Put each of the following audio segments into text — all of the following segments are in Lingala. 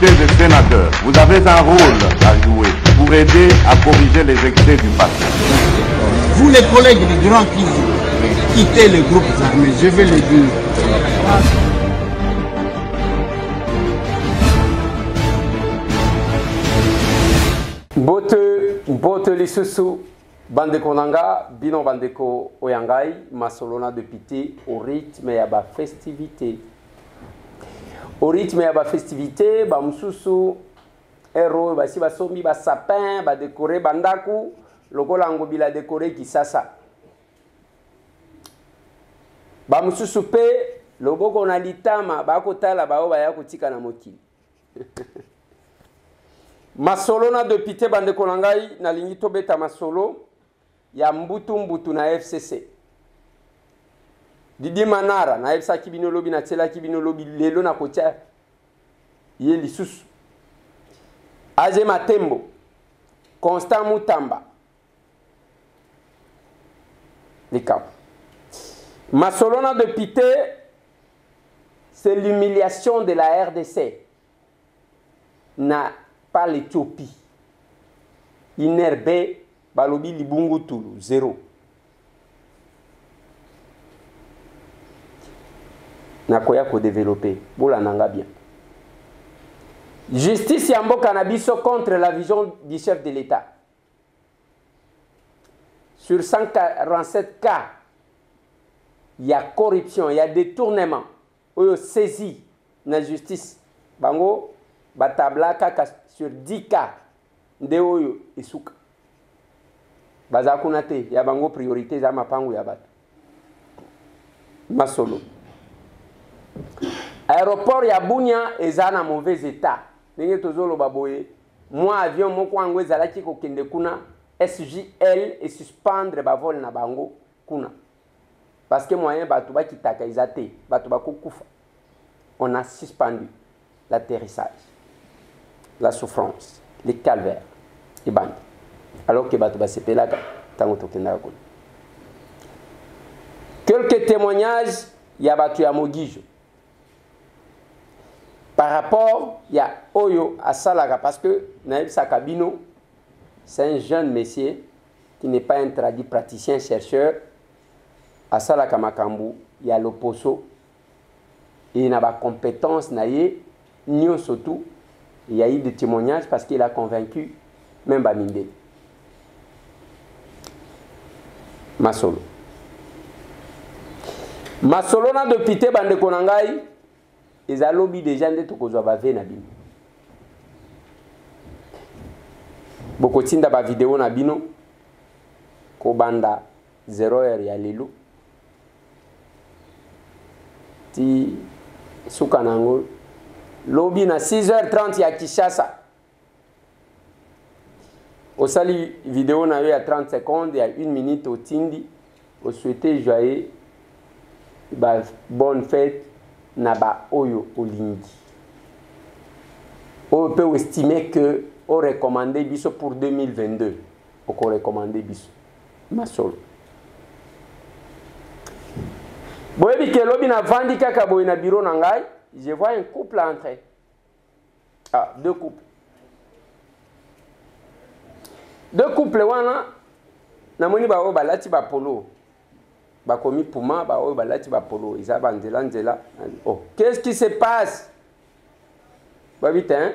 députés et sénateurs, vous avez un rôle à jouer pour aider à corriger les excès du passé. Vous les collègues des grands qui quittez les groupes armés, je vais le dire. Bote lisusu bandeko nanga bino bandeko oyangai masolona depuis au rythme ya ba festivité. Au rythme ya ba festivité ba mususu ero basi basomi ba sapin ba décorer bandaku lokola ngobila décorer kisasa. Ba mususu pe loboko na litama ba kotala ba oba ya kotika na mokili. Masolo na depuis bandeko nangai na lingi tobeta masolo ya mbutu na FCC. Didi Manara na FCC kibino lobi na tela kibino lobi lelo na kotia ye lisusu. Aze Matembo, Constant Mutamba. Likao. Masolo na depuis c'est l'humiliation de la RDC. Na par l'Éthiopie. Inerbe, Balobi Libungu Tulu, 0. Nakoya ko développer. Boula nanga bien. Justice Yambo Cannabiso contre la vision du chef de l'État. Sur 147 cas, il y a corruption, il y a détournement. Il y a saisi la justice. Bango, batabla kaka sur 10 cas de oyo isuka bazakuna te ya bango priorité za mapangu ya bato masolo aéroport ya Bunia eza na mauvais état ndenge tozolo baboye moi avion moko ango ezalaki kokende kuna SJL et suspendre ba vol na bango kuna parce que moyen bato bakitaka izate bato bakokufa on a suspendu l'atterrissage, la souffrance, les calvaires, les bandes. Alors que Batouba Sepelaka, quelques témoignages, il y a Batou Yamogijo. Par rapport, il y a Oyo à Salaga, parce que Naïb Sakabino, c'est un jeune monsieur qui n'est pas un traduit praticien chercheur. À Salaga Makambu, il y a l'Oposo, et il n'a pas compétence, naïe. Nyon surtout, il y a eu des témoignages parce qu'il a convaincu même Baminde. Masolo. Masolo na depuis te bande konangai, ils ont lobby des gens de Tokozwa bave na bino. Boko tinda ba vidéo na bino, ko banda 0h ya lelo. Ti sukanango lobby na 6h30 ya Kinshasa. Au sali vidéo na eu à 30 secondes, il y a 1 minute au Tindi. Au souhaité joyeux bonne fête na ba oyo olingi. On peut estimer que on recommandé biso pour 2022. On recommandé biso. Masolo. Boyebi ke lobby na vandi kaka boy na bureau na ngai. Je vois un couple entrer. Ah, 2 couples. 2 couples, wana. Namoni ba o balati ba polo. Ba komi puma, ba o balati ba polo. Isa banzela nzela. Oh, qu'est-ce qui se passe? Ba vite, hein?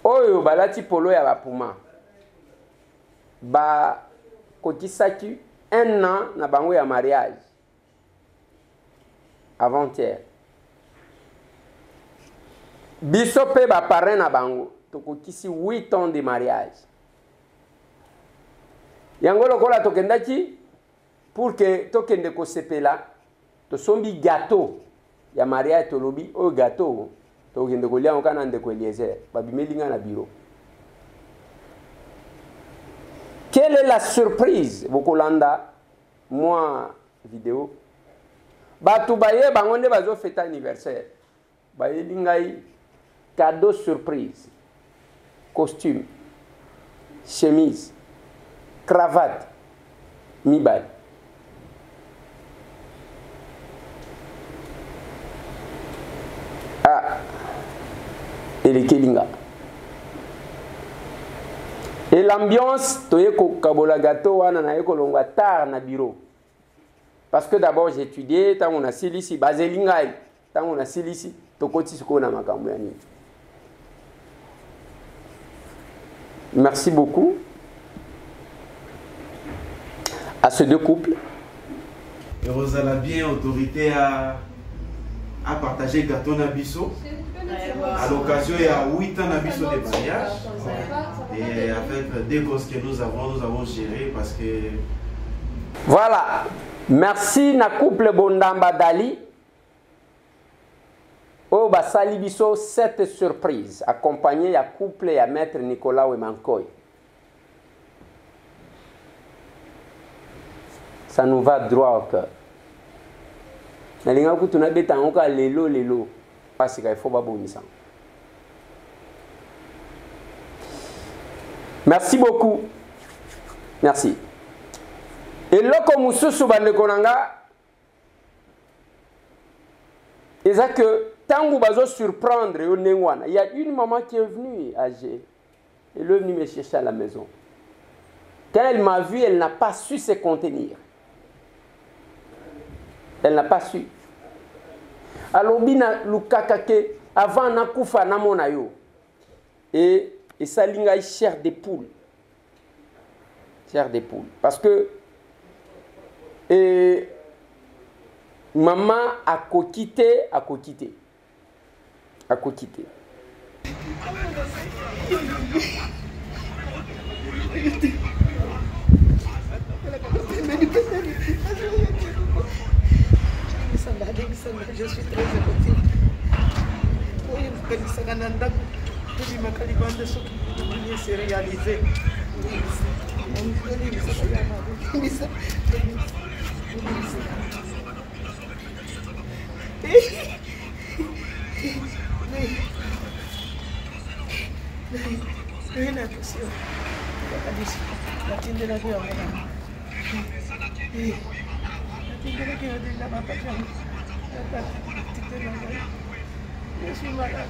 Oyo balati polo ya ba puma. Ba kotisaki 1 an na bango ya mariage. Avant-hier. Biso pe ba parrain na bango tokokisi 8 ans de mariage. Yango lokola tokendaki pour que tokende ko sepela to sombi gâteau ya mariage to lobi o gâteau tokende ko lia okana ndeko Eliezer babimelinga na bureau. Quelle est la surprise bokolanda moi vidéo batu baye bangonde bazo fête anniversaire baye lingai cadeau surprise, costume, chemise, cravate, mibal. Ah, Telekelinga. Et l'ambiance, toye ko kabola gâteau wana na yeko longwa tard na bureau. Parce que d'abord j'ai étudié, tant on a silisi bazelingai, tant on a silisi tokoti siko na makambo ya nini. Merci beaucoup à ces deux couples. Et Rosala bien autorité à partager gâteau Nabiso à l'occasion il y a 8 ans Nabiso de mariage et avec des gosses que nous avons géré parce que voilà. Merci na couple Bondamba Dali. Oh basali biso cette surprise accompagné à couple et à maître Nicolas Wemankoy. Ça nous va droit au cœur. Nalinga kutuna beta ngoka lelo parce qu'il faut pas bonisa. Merci beaucoup. Merci. Et là comme mususu bande konanga et ça que tangu bazo surprendre yo nengwana, il y a une maman qui est venue âgée. Elle est venue me chercher à la maison. Quand elle m'a vu, elle n'a pas su se contenir. Elle n'a pas su. Alors, bina lukakake avant nakufa namona yo. Et ça linga chair des poules. Chair des poules. Parce que maman a quitté. Je suis très émotive. Oui, c'est réalisé. Je suis malade.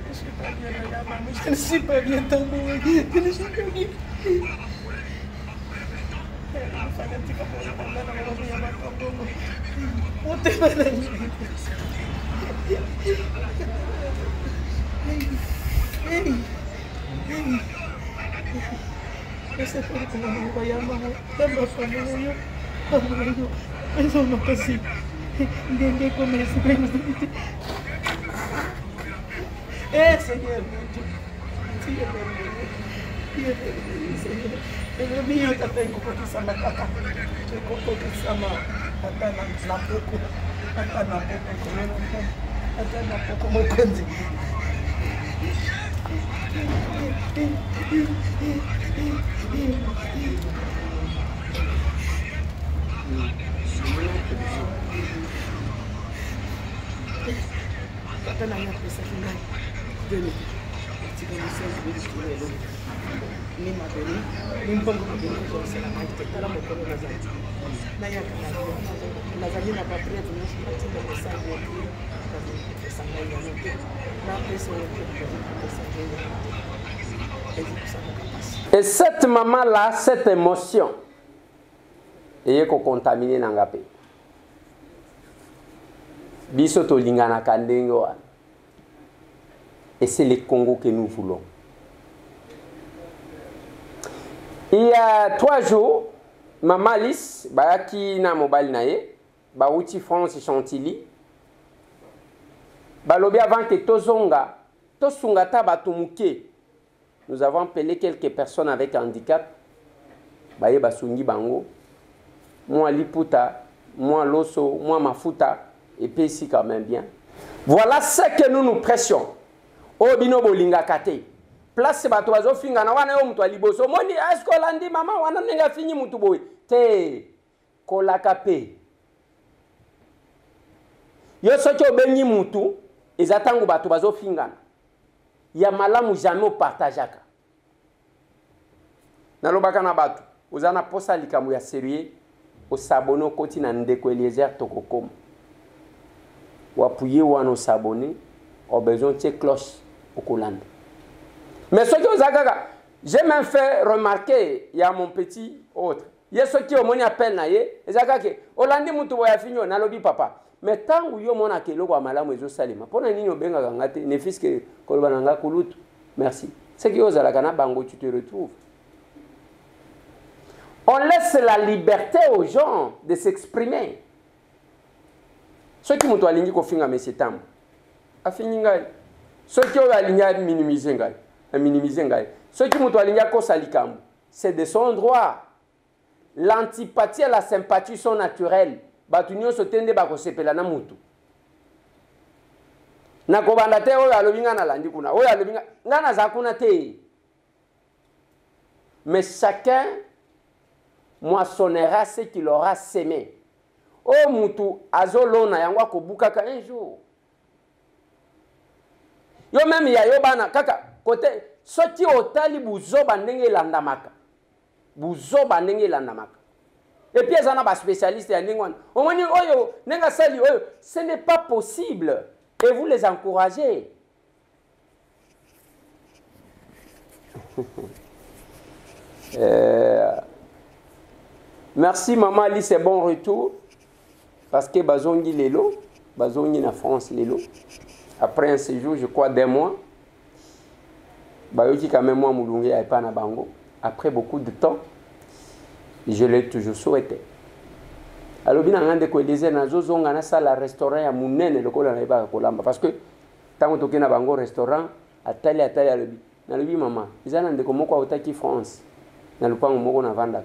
Je suis pas bien, madame. Je ne suis pas bien, tambour. Je ne suis pas bien. Eh Seigneur, Seigneur mío, te tengo que sama kaka, te tengo que sama atana na poco, atana poco mokonzi. Atana ya pesa kinai. Ni mabeni, ni mpongo kubini kwa la majitekala mkono na zaidi. Na ya kanali, na zaidi na papria tunashika tena pesa yetu. Pesa ngapi yote. Na pesa yetu. Et cette maman-là, cette émotion, elle est contaminée dans la paix. Bisoto lingana kandengo. Et c'est le Congo que nous voulons. Il y a 3 jours, Maman Alice, qui na mobile nae, Baouti France Chantilly, Balobi avant que Tozonga, Tosungata Batumuke, nous avons appelé quelques personnes avec handicap, Baye Basungi Bango, moi Liputa, moi Loso, moi Mafuta, et puis ici quand même bien. Voilà ce que nous pressions. Obino bolinga kate. Place bato bazo finga na wana yo mtu aliboso. Moni asko landi mama wana nenga finyi mtu boy. Te kolaka pe. Yo soki obengi mutu ezatangu bato bazo finga. Ya malamu jamais partageaka. Na lobaka na bato. Ozana posa likamu ya sérieux o sabono koti na ndeko Eliezer Tokokoma. Ou appuyer ou à nos s'abonner, au besoin de cloche. au Kolanda. Mais ce qui vous a j'ai même fait remarquer, il y a mon petit autre. Il y a ceux qui ont appel na ye, et ça que Hollande mutu boya finyo na lobi papa. Mais tant où yo mona ke loko malamu ezo salima. Pona nini obenga ngate ne fiske kolbananga kulutu. Merci. Ce qui aux alakana bango tu te retrouves. On laisse la liberté aux gens de s'exprimer. Ceux qui mutu alingi ko finga monsieur Tambo. Afini ngai. Ceux qui ont aligné minimiser ngai. Minimiser ngai. Ceux qui mutu alingi ko salikambo. C'est de son droit. L'antipathie et la sympathie sont naturelles. Batunyo sotende bako sepela na mutu. Na kobanda te oyo alobinga na landi kuna. Oyo alobinga ngana za kuna te. Mais chacun moissonnera ce qu'il aura sémé. O mutu azolona yango akobukaka un jour. Yo même ya yo bana kaka côté soti otali buzoba ndenge landamaka. Buzoba ndenge landamaka. Et puis, il y a des spécialistes qui ce n'est pas possible. Et vous les encouragez. Merci, maman Ali, c'est bon retour. Parce que Bazongi Lelo, Bazongi en France Lelo. Après un séjour, je crois, d'un mois, Bayoki quand même moi Moulungi à Epana Bango. Après beaucoup de temps, je l'ai toujours souhaité. Alors, bien, on a des on a ça, la restaurant à Mounene, le col à Colamba. Parce que, tant que tu as un restaurant, à Tali, à l'Obi. Dans le maman, ils ont des comment quoi au France. Dans le pan, on a vendu.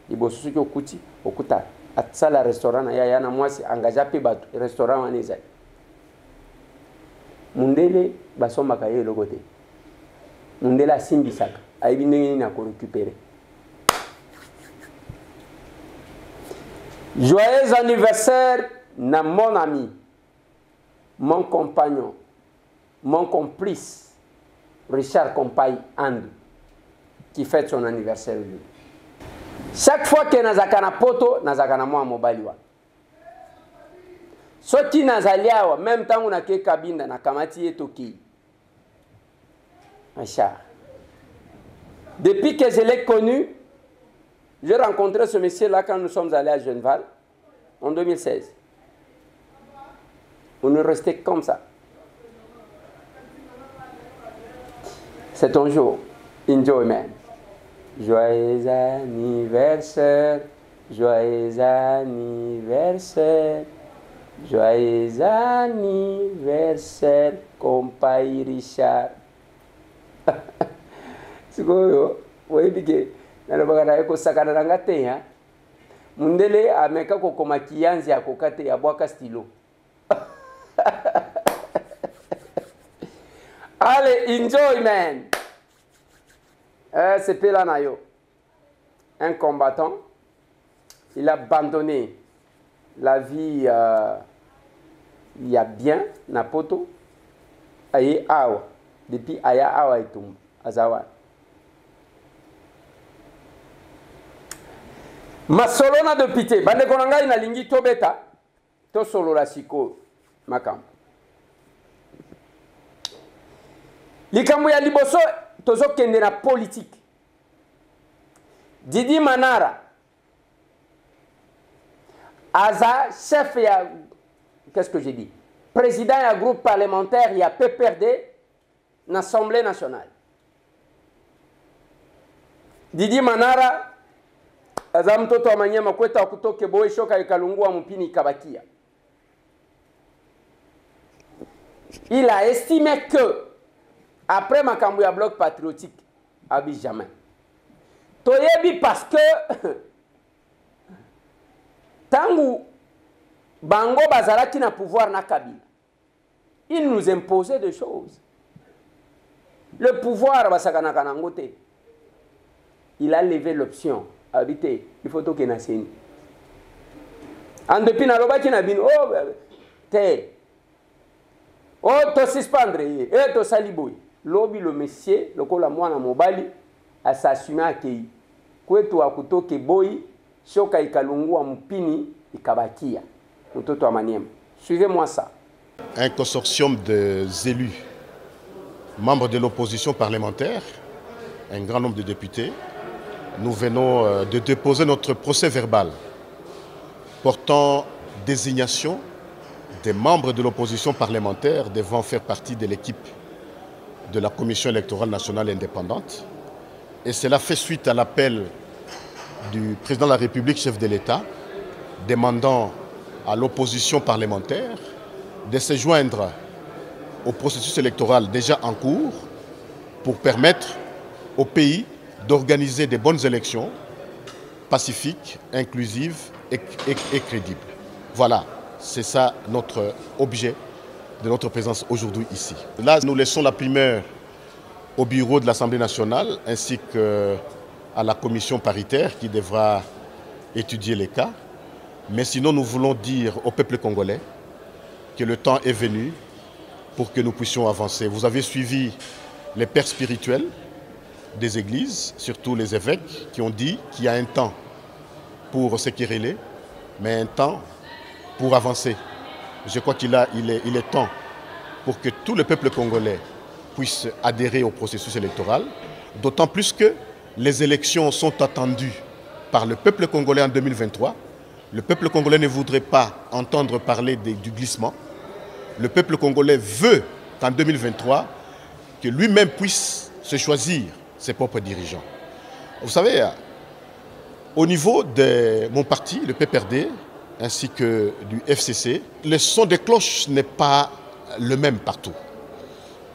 Ils bossent sur le Kouti, au Kouta. À ça, la restaurant, il y a un mois, c'est engagé à payer le restaurant en Isaïe. Mundele, Basson Makaye, le côté. Mundela Simbisaka. Aïbine, il a récupéré. Joyeux anniversaire à mon ami, mon compagnon, mon complice, Richard Compaye Andou, qui fête son anniversaire aujourd'hui. Chaque fois que nazakana poto, nazakana moi mobaliwa. Soti nazaliawa, même temps on a ke kabinda na kamati etoki. Richard. Depuis que je l'ai connu, j'ai rencontré ce monsieur-là quand nous sommes allés à Genneval, en 2016. On est resté comme ça. C'est ton jour. Enjoy, man. Joyeux anniversaire, joyeux anniversaire, joyeux anniversaire, compagnie Richard. C'est quoi, vous voyez que nalobaka eko sakana ranga te ya mundele ameka ko koma kianzi akokate ya bwaka stylo. Allez, enjoy, man. C'est Pelanayo, un combattant. Il a abandonné la vie il y a bien Napoto. Aye awa depuis aya awa etum azawa. Masolona de pité. Bande konanga ina lingi tobeta. To solo la siko makam. Likambo ya liboso tozo kende na politique. Didi Manara Aza chef ya qu'est-ce que j'ai dit? Président ya groupe parlementaire ya PPRD l'Assemblée nationale. Didi Manara Aza mtoto wa Manyema kweta kutoke boy shoka ikalungua mpini kabakia. Il a estimé que après makambo ya bloc patriotique abi jamais. Toyebi parce que tangu bango bazalaki na pouvoir na Kabila. Il nous imposait des choses. Le pouvoir basakana kanangote. Il a levé l'option. Habité, il faut que na seni. En depuis na loba ki na bin oh te. Oh to suspendre et to saliboy. Lobi le monsieur, le kola mwana mobali a s'assumer akei. Kwetu akutoke boy shoka ikalungua mpini ikabakia. Mtoto wa Maniema. Suivez-moi ça. Un consortium des élus membres de l'opposition parlementaire, un grand nombre de députés, nous venons de déposer notre procès verbal portant désignation des membres de l'opposition parlementaire devant faire partie de l'équipe de la Commission électorale nationale indépendante. Et cela fait suite à l'appel du président de la République, chef de l'État, demandant à l'opposition parlementaire de se joindre au processus électoral déjà en cours pour permettre au pays d'organiser des bonnes élections pacifiques, inclusives et crédibles. Voilà, c'est ça notre objet de notre présence aujourd'hui ici. Là, nous laissons la primeur au bureau de l'Assemblée nationale ainsi qu'à la commission paritaire qui devra étudier les cas. Mais sinon, nous voulons dire au peuple congolais que le temps est venu pour que nous puissions avancer. Vous avez suivi les pères spirituels des églises, surtout les évêques, qui ont dit qu'il y a un temps pour se quereller, mais un temps pour avancer. Je crois qu'il est temps pour que tout le peuple congolais puisse adhérer au processus électoral, d'autant plus que les élections sont attendues par le peuple congolais en 2023. Le peuple congolais ne voudrait pas entendre parler du glissement. Le peuple congolais veut qu'en 2023, que lui-même puisse se choisir ses propres dirigeants. Vous savez, au niveau de mon parti, le PPRD, ainsi que du FCC, le son des cloches n'est pas le même partout.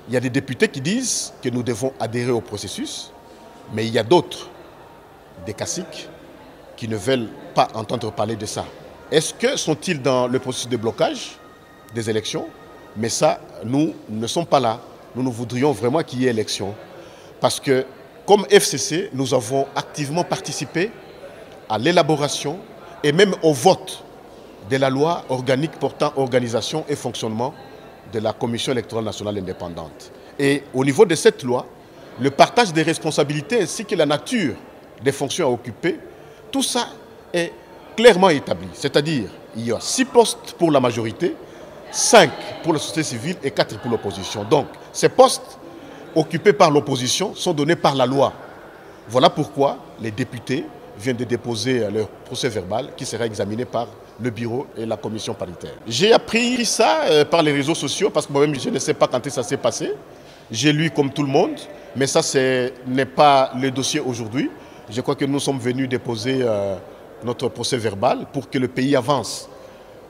Il y a des députés qui disent que nous devons adhérer au processus, mais il y a d'autres, des caciques, qui ne veulent pas entendre parler de ça. Est-ce que sont-ils dans le processus de blocage des élections? Mais ça, nous ne sommes pas là. Nous voudrions vraiment qu'il y ait élection. Parce que, comme FCC, nous avons activement participé à l'élaboration et même au vote de la loi organique portant organisation et fonctionnement de la Commission électorale nationale indépendante. Et au niveau de cette loi, le partage des responsabilités ainsi que la nature des fonctions à occuper, tout ça est clairement établi. C'est-à-dire, il y a 6 postes pour la majorité, 5 pour la société civile et 4 pour l'opposition. Donc, ces postes occupés par l'opposition sont donnés par la loi. Voilà pourquoi les députés viennent de déposer leur procès verbal qui sera examiné par le bureau et la commission paritaire. J'ai appris ça par les réseaux sociaux parce que moi-même je ne sais pas quand ça s'est passé. J'ai lu comme tout le monde, mais ça n'est pas le dossier aujourd'hui. Je crois que nous sommes venus déposer notre procès verbal pour que le pays avance.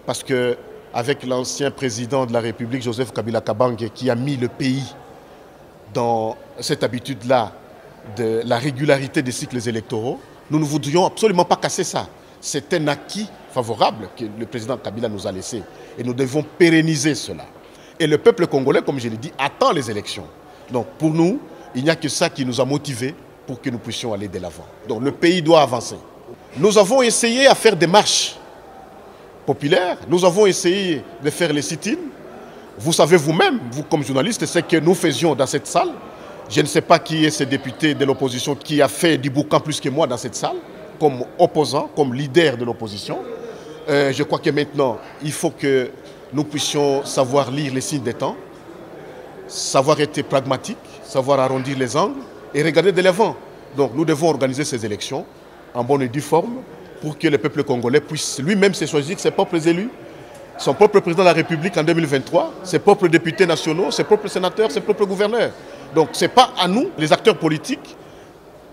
Parce qu'avec l'ancien président de la République, Joseph Kabila Kabange, qui a mis le pays dans cette habitude-là de la régularité des cycles électoraux, nous ne voudrions absolument pas casser ça. C'est un acquis favorable que le président Kabila nous a laissé. Et nous devons pérenniser cela. Et le peuple congolais, comme je l'ai dit, attend les élections. Donc pour nous, il n'y a que ça qui nous a motivés pour que nous puissions aller de l'avant. Donc le pays doit avancer. Nous avons essayé à faire des marches populaires. Nous avons essayé de faire les sit-ins. Vous savez vous-même, vous comme journaliste, ce que nous faisions dans cette salle. Je ne sais pas qui est ce député de l'opposition qui a fait du boucan plus que moi dans cette salle, comme opposant, comme leader de l'opposition. Je crois que maintenant, il faut que nous puissions savoir lire les signes des temps, savoir être pragmatique, savoir arrondir les angles et regarder de l'avant. Donc nous devons organiser ces élections en bonne et due forme pour que le peuple congolais puisse lui-même se choisir ses propres élus, son propre président de la République en 2023, ses propres députés nationaux, ses propres sénateurs, ses propres gouverneurs. Donc ce n'est pas à nous, les acteurs politiques,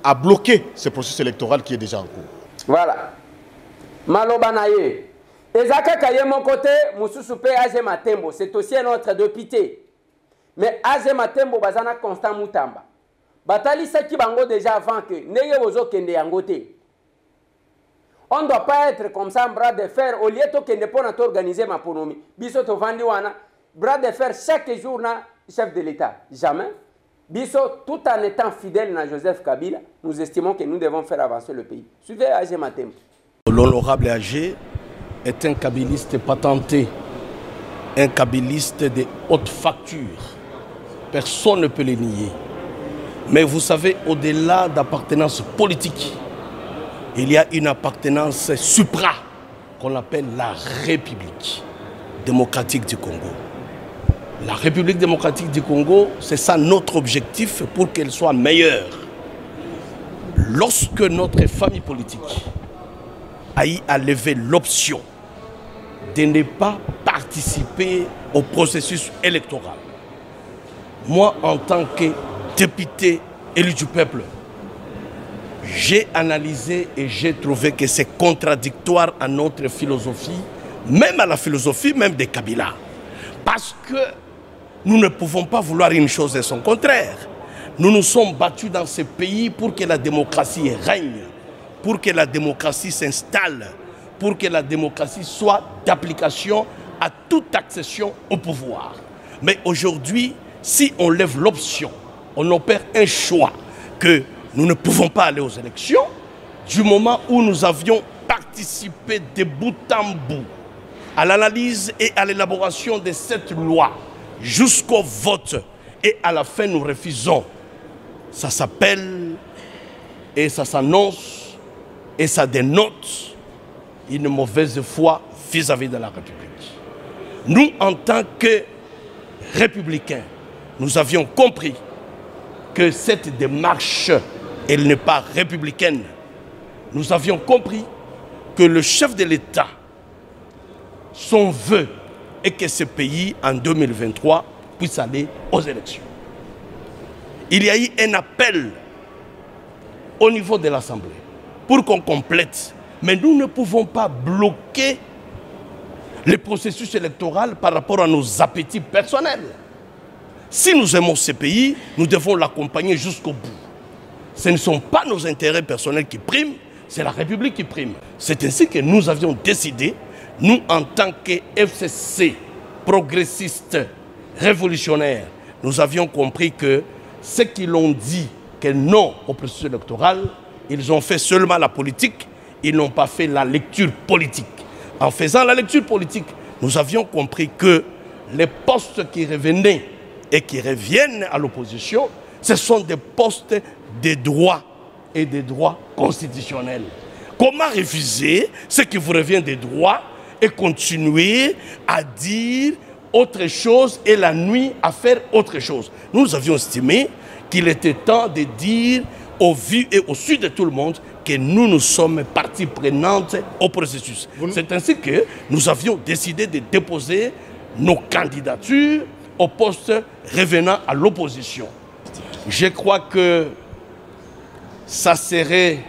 à bloquer ce processus électoral qui est déjà en cours. Voilà. Maloba Naye. Ezaka Kaye mon côté, Moussousoupe Azé Matembo, c'est aussi un autre député. Mais Azé Matembo bazana Constant Moutamba. Batali Saki Bango déjà avant que Neye Bozo Kende Yangote. On ne doit pas être comme ça, bras de fer, au lieu de Kende pour organiser ma ponomi. Biso to Vandiwana, bras de fer chaque jour na chef de l'État. Jamais. Biso, tout en étant fidèle à Joseph Kabila, nous estimons que nous devons faire avancer le pays. Suivez Azé Matembo. L'honorable Agé est un kabiliste patenté, un kabiliste de haute facture. Personne ne peut le nier. Mais vous savez, au-delà d'appartenance politique, il y a une appartenance supra qu'on appelle la République démocratique du Congo. La République démocratique du Congo, c'est ça notre objectif pour qu'elle soit meilleure. Lorsque notre famille politique a levé l'option de ne pas participer au processus électoral, moi, en tant que député élu du peuple, j'ai analysé et j'ai trouvé que c'est contradictoire à notre philosophie, même à la philosophie même de Kabila. Parce que nous ne pouvons pas vouloir une chose et son contraire. Nous nous sommes battus dans ce pays pour que la démocratie règne, pour que la démocratie s'installe, pour que la démocratie soit d'application à toute accession au pouvoir. Mais aujourd'hui, si on lève l'option, on opère un choix que nous ne pouvons pas aller aux élections, du moment où nous avions participé de bout en bout à l'analyse et à l'élaboration de cette loi jusqu'au vote, et à la fin nous refusons. Ça s'appelle et ça s'annonce et ça dénote une mauvaise foi vis-à-vis de la République. Nous, en tant que républicains, nous avions compris que cette démarche, elle n'est pas républicaine. Nous avions compris que le chef de l'État, son vœu est que ce pays, en 2023, puisse aller aux élections. Il y a eu un appel au niveau de l'Assemblée pour qu'on complète. Mais nous ne pouvons pas bloquer le processus électoral par rapport à nos appétits personnels. Si nous aimons ce pays, nous devons l'accompagner jusqu'au bout. Ce ne sont pas nos intérêts personnels qui priment, c'est la République qui prime. C'est ainsi que nous avions décidé, nous en tant que FCC, progressistes, révolutionnaires, nous avions compris que ceux qui l'ont dit que non au processus électoral, ils ont fait seulement la politique, ils n'ont pas fait la lecture politique. En faisant la lecture politique, nous avions compris que les postes qui revenaient et qui reviennent à l'opposition, ce sont des postes de droits et des droits constitutionnels. Comment refuser ce qui vous revient des droits et continuer à dire autre chose et la nuit à faire autre chose? Nous avions estimé qu'il était temps de dire au vu et au su de tout le monde que nous sommes partie prenante au processus. C'est ainsi que nous avions décidé de déposer nos candidatures au poste revenant à l'opposition. Je crois que ça serait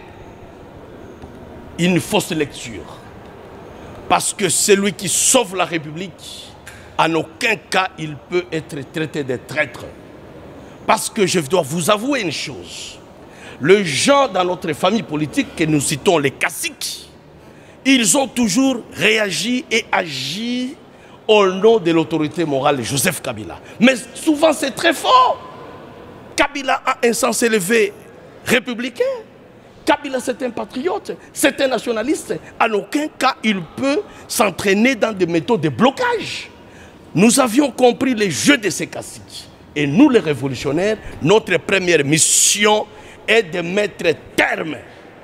une fausse lecture. Parce que celui qui sauve la République, en aucun cas il peut être traité de traître. Parce que je dois vous avouer une chose. Les gens dans notre famille politique que nous citons les caciques, ils ont toujours réagi et agi au nom de l'autorité morale de Joseph Kabila. Mais souvent c'est très fort. Kabila a un sens élevé républicain. Kabila c'est un patriote, c'est un nationaliste. En aucun cas il peut s'entraîner dans des méthodes de blocage. Nous avions compris les jeux de ces caciques. Et nous les révolutionnaires, notre première mission est de mettre terme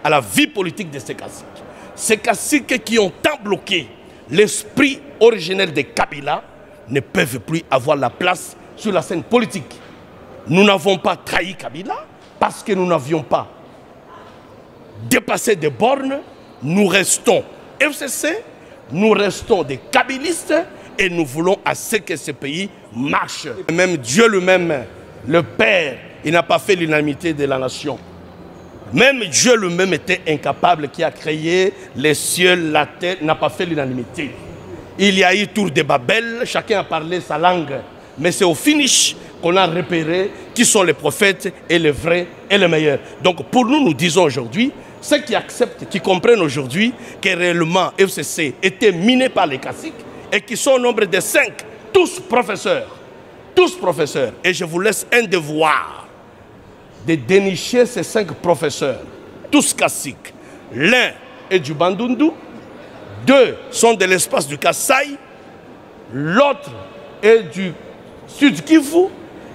à la vie politique de ces caciques. Ces caciques qui ont tant bloqué l'esprit originel de Kabila ne peuvent plus avoir la place sur la scène politique. Nous n'avons pas trahi Kabila parce que nous n'avions pas dépassé des bornes. Nous restons FCC, nous restons des kabilistes et nous voulons à ce que ce pays marche. Même Dieu lui-même, le Père, il n'a pas fait l'unanimité de la nation. Même Dieu lui-même était incapable, qui a créé les cieux, la terre, n'a pas fait l'unanimité. Il y a eu tour de Babel, chacun a parlé sa langue. Mais c'est au finish qu'on a repéré qui sont les prophètes et les vrais et les meilleurs. Donc pour nous, nous disons aujourd'hui, ceux qui acceptent, qui comprennent aujourd'hui que réellement FCC était miné par les caciques et qui sont au nombre de 5, tous professeurs. Tous professeurs. Et je vous laisse un devoir de dénicher ces 5 professeurs, tous caciques. L'un est du Bandundu, 2 sont de l'espace du Kasaï, l'autre est du Sud Kivu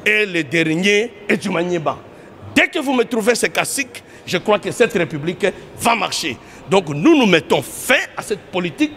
et le dernier est du Manieba. Dès que vous me trouvez ces caciques, je crois que cette république va marcher. Donc nous nous mettons fin à cette politique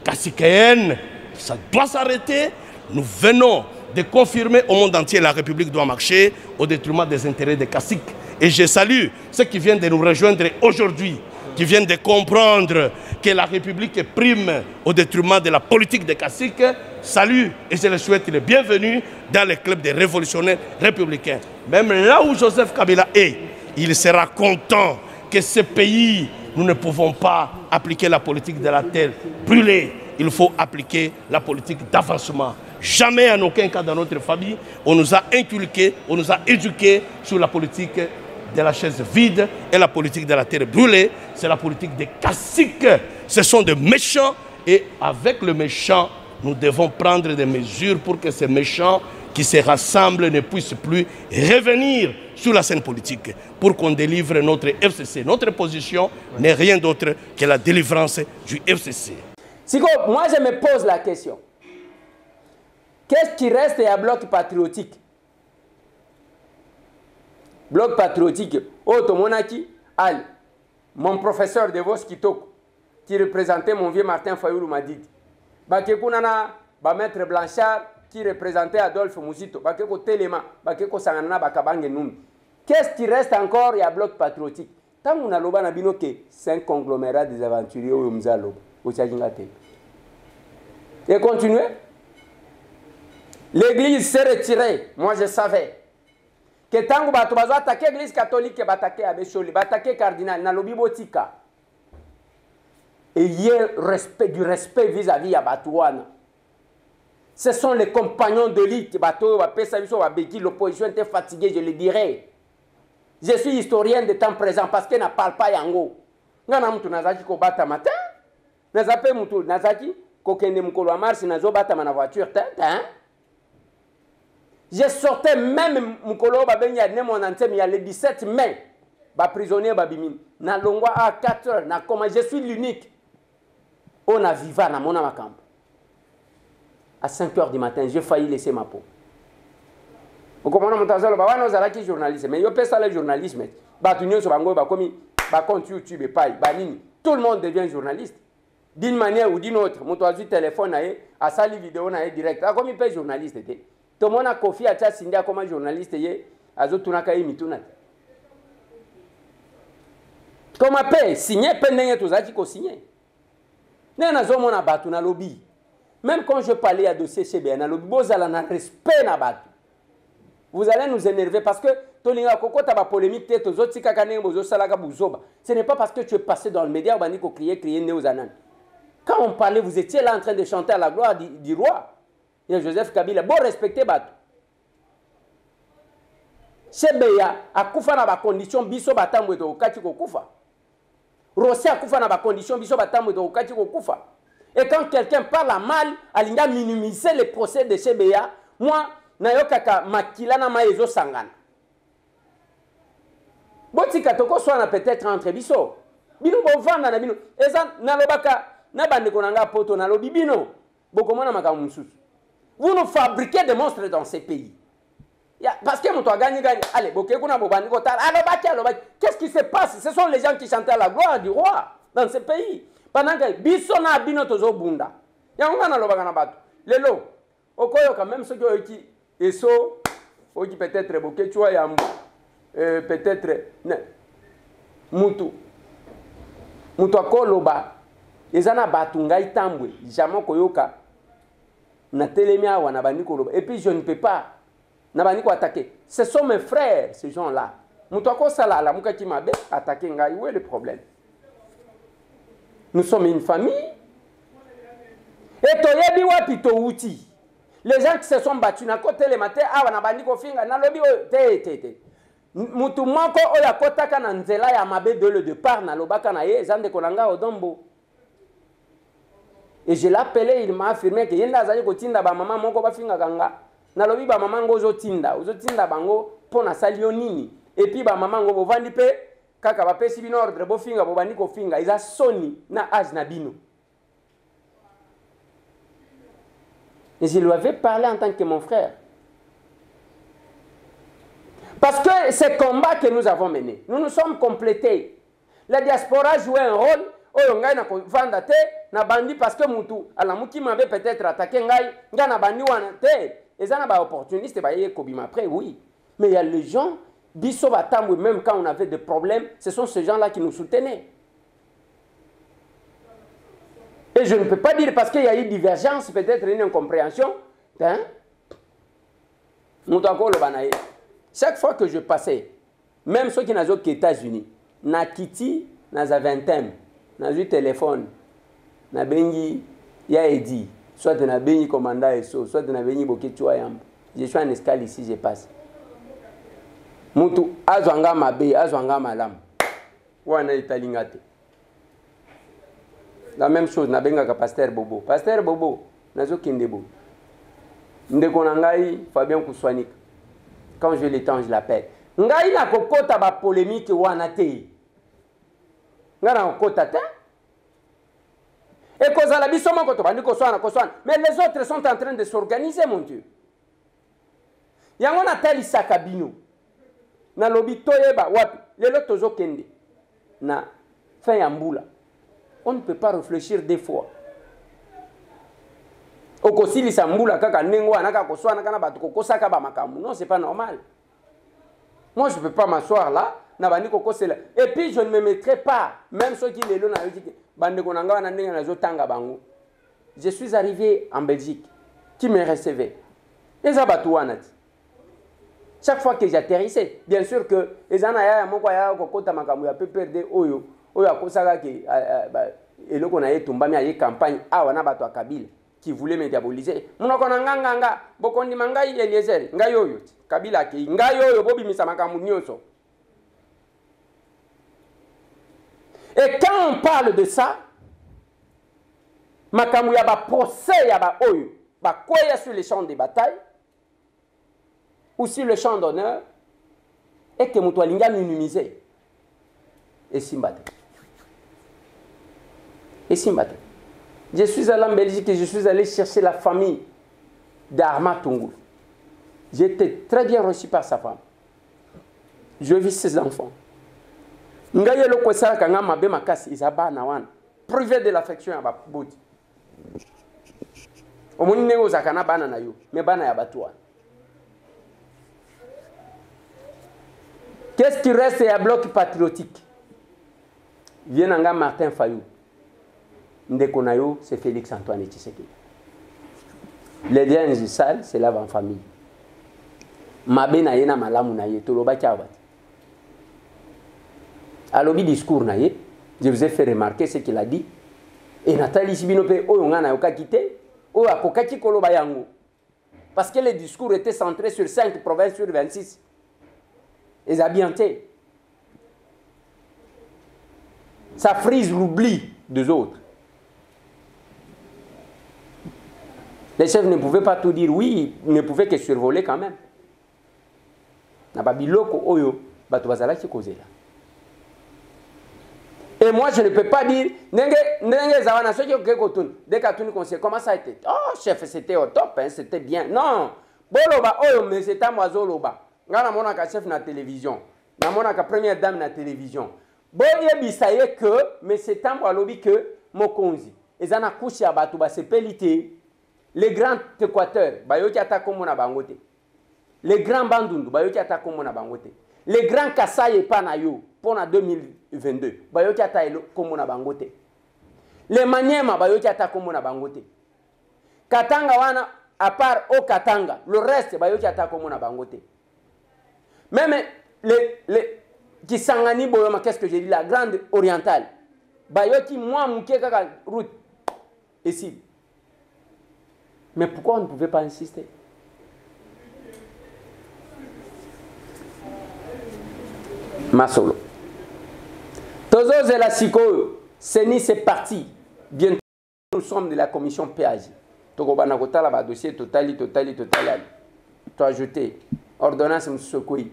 caciquéenne. Ça doit s'arrêter. Nous venons de confirmer au monde entier la République doit marcher au détriment des intérêts des caciques. Et je salue ceux qui viennent de nous rejoindre aujourd'hui, qui viennent de comprendre que la République prime au détriment de la politique des caciques. Salut et je les souhaite le bienvenu dans le club des révolutionnaires républicains. Même là où Joseph Kabila est, il sera content que ce pays, nous ne pouvons pas appliquer la politique de la terre brûlée. Il faut appliquer la politique d'avancement. Jamais, en aucun cas dans notre famille, on nous a inculqué, on nous a éduqués sur la politique de la chaise vide et la politique de la terre brûlée. C'est la politique des caciques. Ce sont des méchants et avec le méchant, nous devons prendre des mesures pour que ces méchants qui se rassemblent ne puissent plus revenir sur la scène politique pour qu'on délivre notre FCC. Notre position n'est rien d'autre que la délivrance du FCC. Siko, moi je me pose la question. Qu'est-ce qui reste à bloc patriotique? Bloc patriotique, Otomonaki, Ali, mon professeur de Vos Kitoko, qui représentait mon vieux Martin Fayoulou Madidi. Bakekunana, Maître Blanchard, qui représentait Adolphe Mouzito. Bakeko Telema, Bakeko Sanganana, Bakabange Noum. Qu'est-ce qui reste encore à bloc patriotique? Tant qu'on a l'oba nabino que c'est un conglomérat des aventuriers au Mzalo, au Tchadjingate. Et continuez. L'église s'est retirée. Moi je savais. Que tant que tu vas attaquer l'église catholique, tu vas attaquer Abécholi, tu vas attaquer cardinal, na lobi botika. Et il y a du respect vis-à-vis à Batouana. Ce sont les compagnons de l'élite. L'opposition était fatiguée, je le dirais. Je suis historien de temps présent parce qu'elle ne parle pas yango. Ngana mtu nazaki ko bata matin. Nazape mtu nazaki ko kende mukolo wa marche nazo bata na voiture hein. Je sortais même mukolo ba benya ne mon antenne il y a le 17 mai. Ba prisonnier ba bimin. Na longwa à 4 heures na comment je suis l'unique. On a viva na mona makambo. À 5 heures du matin, j'ai failli laisser ma peau. Vous comprenez mon tazolo ba wana ozalaki journaliste mais yo pesa le journalisme. Ba tunyo so bango ba komi ba compte YouTube et pas ba nini. Tout le monde devient journaliste. D'une manière ou d'une autre, mon toazu téléphone a sali vidéo na direct. A komi pe journaliste était. Tout le monde a confié à Tchassindia comme journaliste yé azo tunaka yi mituna. Comme paix signé pendenge tozaki ko signé. Nena zo mona batu na lobby. Même quand je parlais à dossier chez BN, vous allez en respect na batu. Vous allez nous énerver parce que tolinga koko taba polémique te tozo tika kanenge bozo salaka buzoba. Ce n'est pas parce que tu es passé dans le média bani ko crier néozanan. Quand on parlait, vous étiez là en train de chanter à la gloire du roi. Il y a Joseph Kabila, bon respecter batu. Chez Beya, a kufa na ba condition biso batamwe to kati ko kufa. Rossi a kufa na ba condition biso batamwe to kati ko kufa. Et quand quelqu'un parle mal, alinga minimiser le procès de Chebeya, moi, nayokaka makila na maezo sangana. Botika toko soit peut-être entre biso. Bino bo vanda na bino. Eza nalobaka na bande konanga poto na lobi bino. Bokomona makamu mususu. Vous nous fabriquez des monstres dans ces pays. Parce que mon toit gagne. Allez, bokekuna bobandi kotala. Alobaki. Qu'est-ce qui se passe? Ce sont les gens qui chantent à la gloire du roi dans ces pays. Pendant que bisona bino tozo bunda. Yango na lobaka na bato. Lelo. Okoyo quand même ceux qui eso oki peut-être boké tu vois yambo. Peut-être mutu akoloba ezana batu ngai tambwe jamais koyoka na telemia wana bani koloba et puis je ne peux pas na bani ko attaquer. Ce sont mes frères ces gens-là. Mutu akosala la mukaki mabe attaquer ngai, où est le problème? Nous sommes une famille. Et toyebi wapi to uti. Les gens qui se sont battus na côté le matin awa na bani ko finga na lobi te. Mutu moko oya kotaka na nzela ya mabe de le départ na lobaka na ye zande konanga odombo. Et je l'appelais, il m'a affirmé que yenda azali ko tinda ba mama moko ba finga kanga. Na lobi ba mama ngo zo tinda bango pona salio nini. Et puis ba mama ngo bovandi pe kaka ba pesi bino ordre bo finga bo bandi ko finga iza soni na âge na bino. Et je lui avais parlé en tant que mon frère. Parce que ces combats que nous avons menés, nous nous sommes complétés. La diaspora jouait un rôle. Oyo ngai na vanda te na bandi parce que mutu ala muki m'avait peut-être attaqué ngai na bandi wana te Et ça n'a pas opportuniste, après, oui. Mais il y a les gens, biso batamou, même quand on avait des problèmes, ce sont ces gens-là qui nous soutenaient. Et je ne peux pas dire parce qu'il y a eu divergence, peut-être une incompréhension. Hein? Chaque fois que je passais, même ceux qui n'ont pas aux États-Unis, na Kiti, na Zaventem, na eu téléphone, na bengi ya edi, soit na bengi commandant ESO, soit na bengi boketua yamba. Je suis en escale ici, je passe. Mutu azwanga mabe, azwanga malam. Wana italingate. La même chose, na benga ka pasteur Bobo. Pasteur Bobo, nazo kindebo. Ndeko na ngai Fabien Kouswanik. Quand j'ai le temps, je l'appelle. Ngai na kokota ba polémique wana te. Ngai na kokota te. Et kozala biso moko to bandi koswana. Mais les autres sont en train de s'organiser, mon Dieu. Yango na tali sakabino. Na lobi toyeba wapi. Lelo tozo kende. Na fin ya mbula. On ne peut pas réfléchir deux fois. Okosili sambula kaka nengo anaka koswana kana batu kokosaka ba makamu. Non, c'est pas normal. Moi, je ne peux pas m'asseoir là, na bandi kokosela. Et puis je ne me mettrai pas, même ceux qui les lona bande konanga na ndenge na zotanga bango. Je suis arrivé en Belgique. Qui me recevait? Les abatouanati. Chaque fois que j'atterrissais, bien sûr que les anaya moko ya kokota makamu ya PPRD oyo. Oyo akosaka ke eloko na ye tumbami aye campagne awa na bato Kabila qui voulait me diaboliser. Munoko na nganga bokondi mangai Eliezer ngai oyo Kabila ke ngai oyo bobi misama nyonso. Et quand on parle de ça, makamu ya ba procès ya ba oyo ba koya sur les champs de bataille ou sur le champ d'honneur et que muto alinga minimiser et simbate. Et Simbate. Je suis allé en Belgique et je suis allé chercher la famille d'Arma Tungul. J'étais très bien reçu par sa femme. Je vis ses enfants. Ngaye lo kwesala kanga mabe makasi izaba na wana. Privé de l'affection ya ba boti. Omoni nego zakana bana na yo, mais bana ya batwa. Qu'est-ce qui reste à bloc patriotique? Vienanga Martin Fayou. Ndekonayo, c'est Félix Antoine Tshisekedi. Les derniers salles, c'est là en famille. Mabe na ye na malamu na ye, toloba kiabati. Alobi discours na ye, je vous ai fait remarquer ce qu'il a dit. Et Nathalie Sibinope, oyo nga na yoka kite, oyo akokaki koloba yango. Parce que le discours était centré sur 5 provinces sur 26. Et ça bien été. Ça frise l'oubli des autres. Les chefs ne pouvaient pas tout dire, oui, ils ne pouvaient que survoler quand même. Et moi, je ne peux pas dire, comment ça a été? Oh, chef, c'était au top, hein, c'était bien. Non, mais c'était un oiseau loba. Ngana monaka chef na télévision, na monaka première dame na télévision. Boye bisaye que, mais c'est un walobi que mokonzi. Ezana kushi abatu ba sepelité. Les grands Équateurs, bayoki atakomo na bangote. Les grands Bandundu, bayoki atakomo na bangote. Les grands Kasaye Panayo, pour 2022, bayoki atakomo na bangote. Les Maniema, bayoki atakomo na bangote. Katanga wana, à part au Katanga, le reste, bayoki atakomo na bangote. Même les Kisangani Boyoma, qu'est-ce que j'ai dit, la grande orientale, bayoki moi mouké kaka route, ici. Mais pourquoi on ne pouvait pas insister? Masolo. Tozo Zelasiko, Seni c'est parti. Bientôt nous sommes de la commission PAG. Tokobana kotala ba dossier totali. Tu as ajouté ordonnance Moussokoi.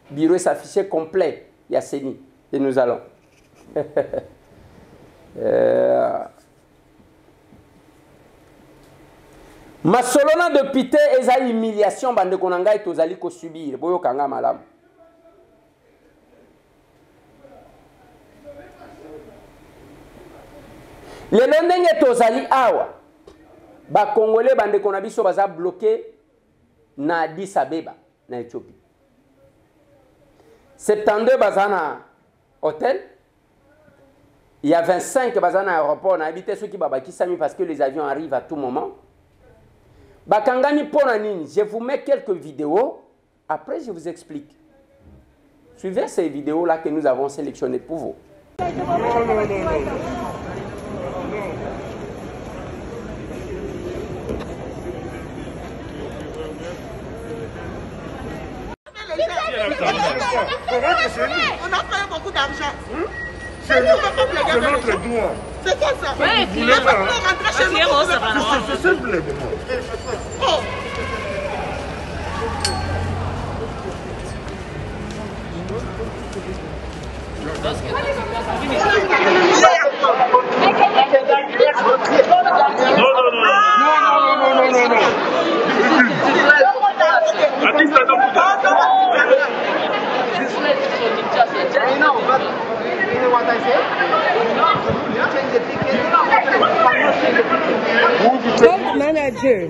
Bureau s'affichait complet. Il y a Seni. Et nous allons. Masolona de pité eza humiliation bande konanga et tozali ko subir boyo kanga malam. Le ndenge tozali awa ba congolais bande konabiso baza bloqué na Addis Abeba na Éthiopie. 72 bazana hôtel. Il y a 25 bazana aéroport na habité ceux qui babaki sami parce que les avions arrivent à tout moment. Bakangani ponanini, je vous mets quelques vidéos, après je vous explique. Suivez ces vidéos là que nous avons sélectionnées pour vous. On a fait beaucoup d'argent. C'est notre droit. C'est quoi ça? Vous voulez pas rentrer chez nous? C'est simple. Oh. Manager.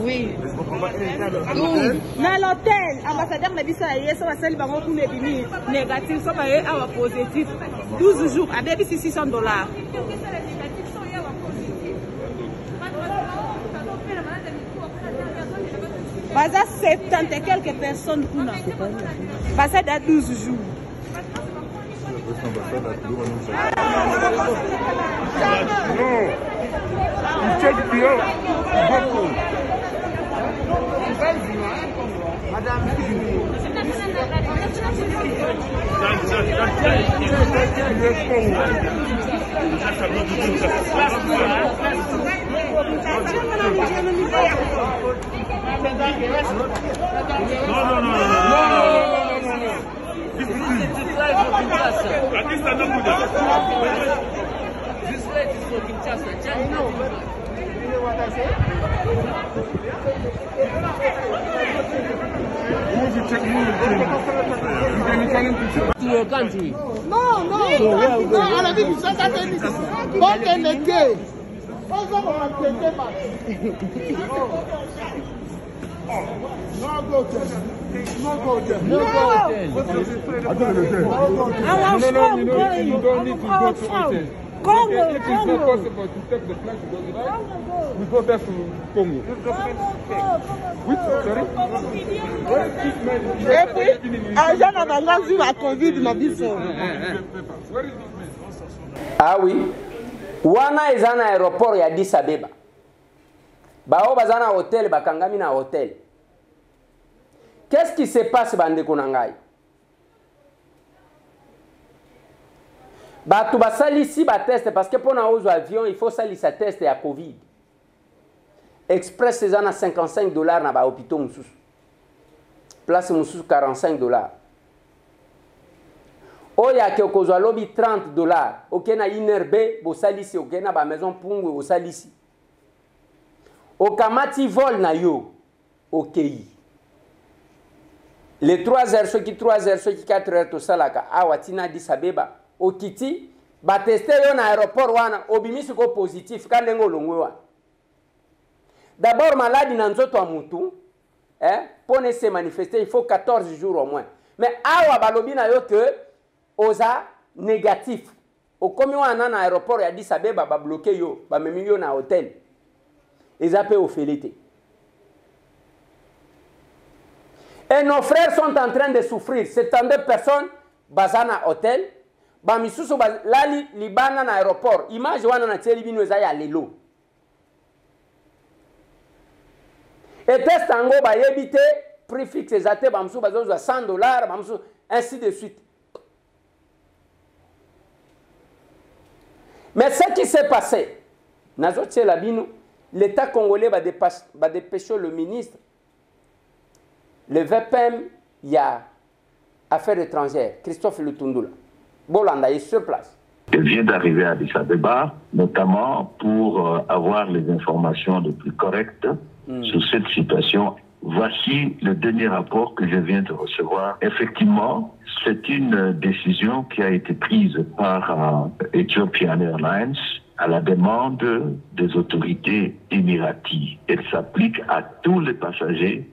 Oui. Dans l'hôtel, ambassadeur m'a dit ça hier, ça va faire bango pour les bini négatif, ça va être positif. 12 jours, à début c'est $600. Baza 70 et quelques personnes pour nous. Baza à 12 jours. Non, il tient du bien. Madame, Non, on a dit que ça va venir. Bon, qu'elle est gay. Ah oui. Wana ezana aéroport ya Addis Abeba. Bao bazana hôtel bakangami na hôtel. Qu'est-ce qui se passe bande konangai? Batu basali si ba test parce que pour na ozo avion il faut sali sa test ya Covid. Express ezana $55 na ba hôpitaux mususu. Place mususu $45. Oya ke okozwa lobi $30. Okena inerbe bo salisi okena ba maison pungu o salisi. Okamati vol na yo okei. Les 3 heures, ceux qui 3 heures, ceux qui 4 heures, tout ça là, awatina Addis Abeba, okiti, ba tester yo na aéroport wana, obimisi ko positif, kandengo longwe wana. D'abord, maladie na nzoto wa mutu, pour ne se manifester, il faut 14 jours au moins. Mais awa balobi na yo que, oza négatif. Okomi wana na aéroport ya Addis Abeba, ba bloqué yo, ba memi yo na hôtel. Ils appellent au félité. Et nos frères sont en train de souffrir. 72 personnes, bazana hôtel, bamisusu lali libana na aéroport. Image wana na tieli bino ezaya lelo. Et test ango ba yebite prix fixe ezate bamsu bazozo $100, bamsu ainsi de suite. Mais ce qui s'est passé, nazo tiela bino, l'État congolais va dépêcher le ministre. Le VPM, il y a Affaires étrangères, Christophe Lutundula. Bolanda est sur place. Elle vient d'arriver à Addis Abeba, notamment pour avoir les informations les plus correctes sur cette situation voici le dernier rapport que je viens de recevoir. Effectivement, c'est une décision qui a été prise par Ethiopian Airlines à la demande des autorités émiraties. Elle s'applique à tous les passagers,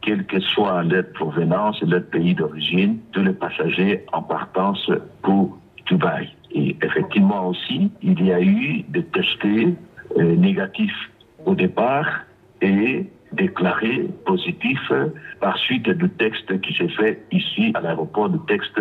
quelle que soit leur provenance, leur pays d'origine, tous les passagers en partance pour Dubaï. Et effectivement aussi, il y a eu des testés négatifs au départ et déclarés positifs par suite du texte qui s'est fait ici à l'aéroport, de texte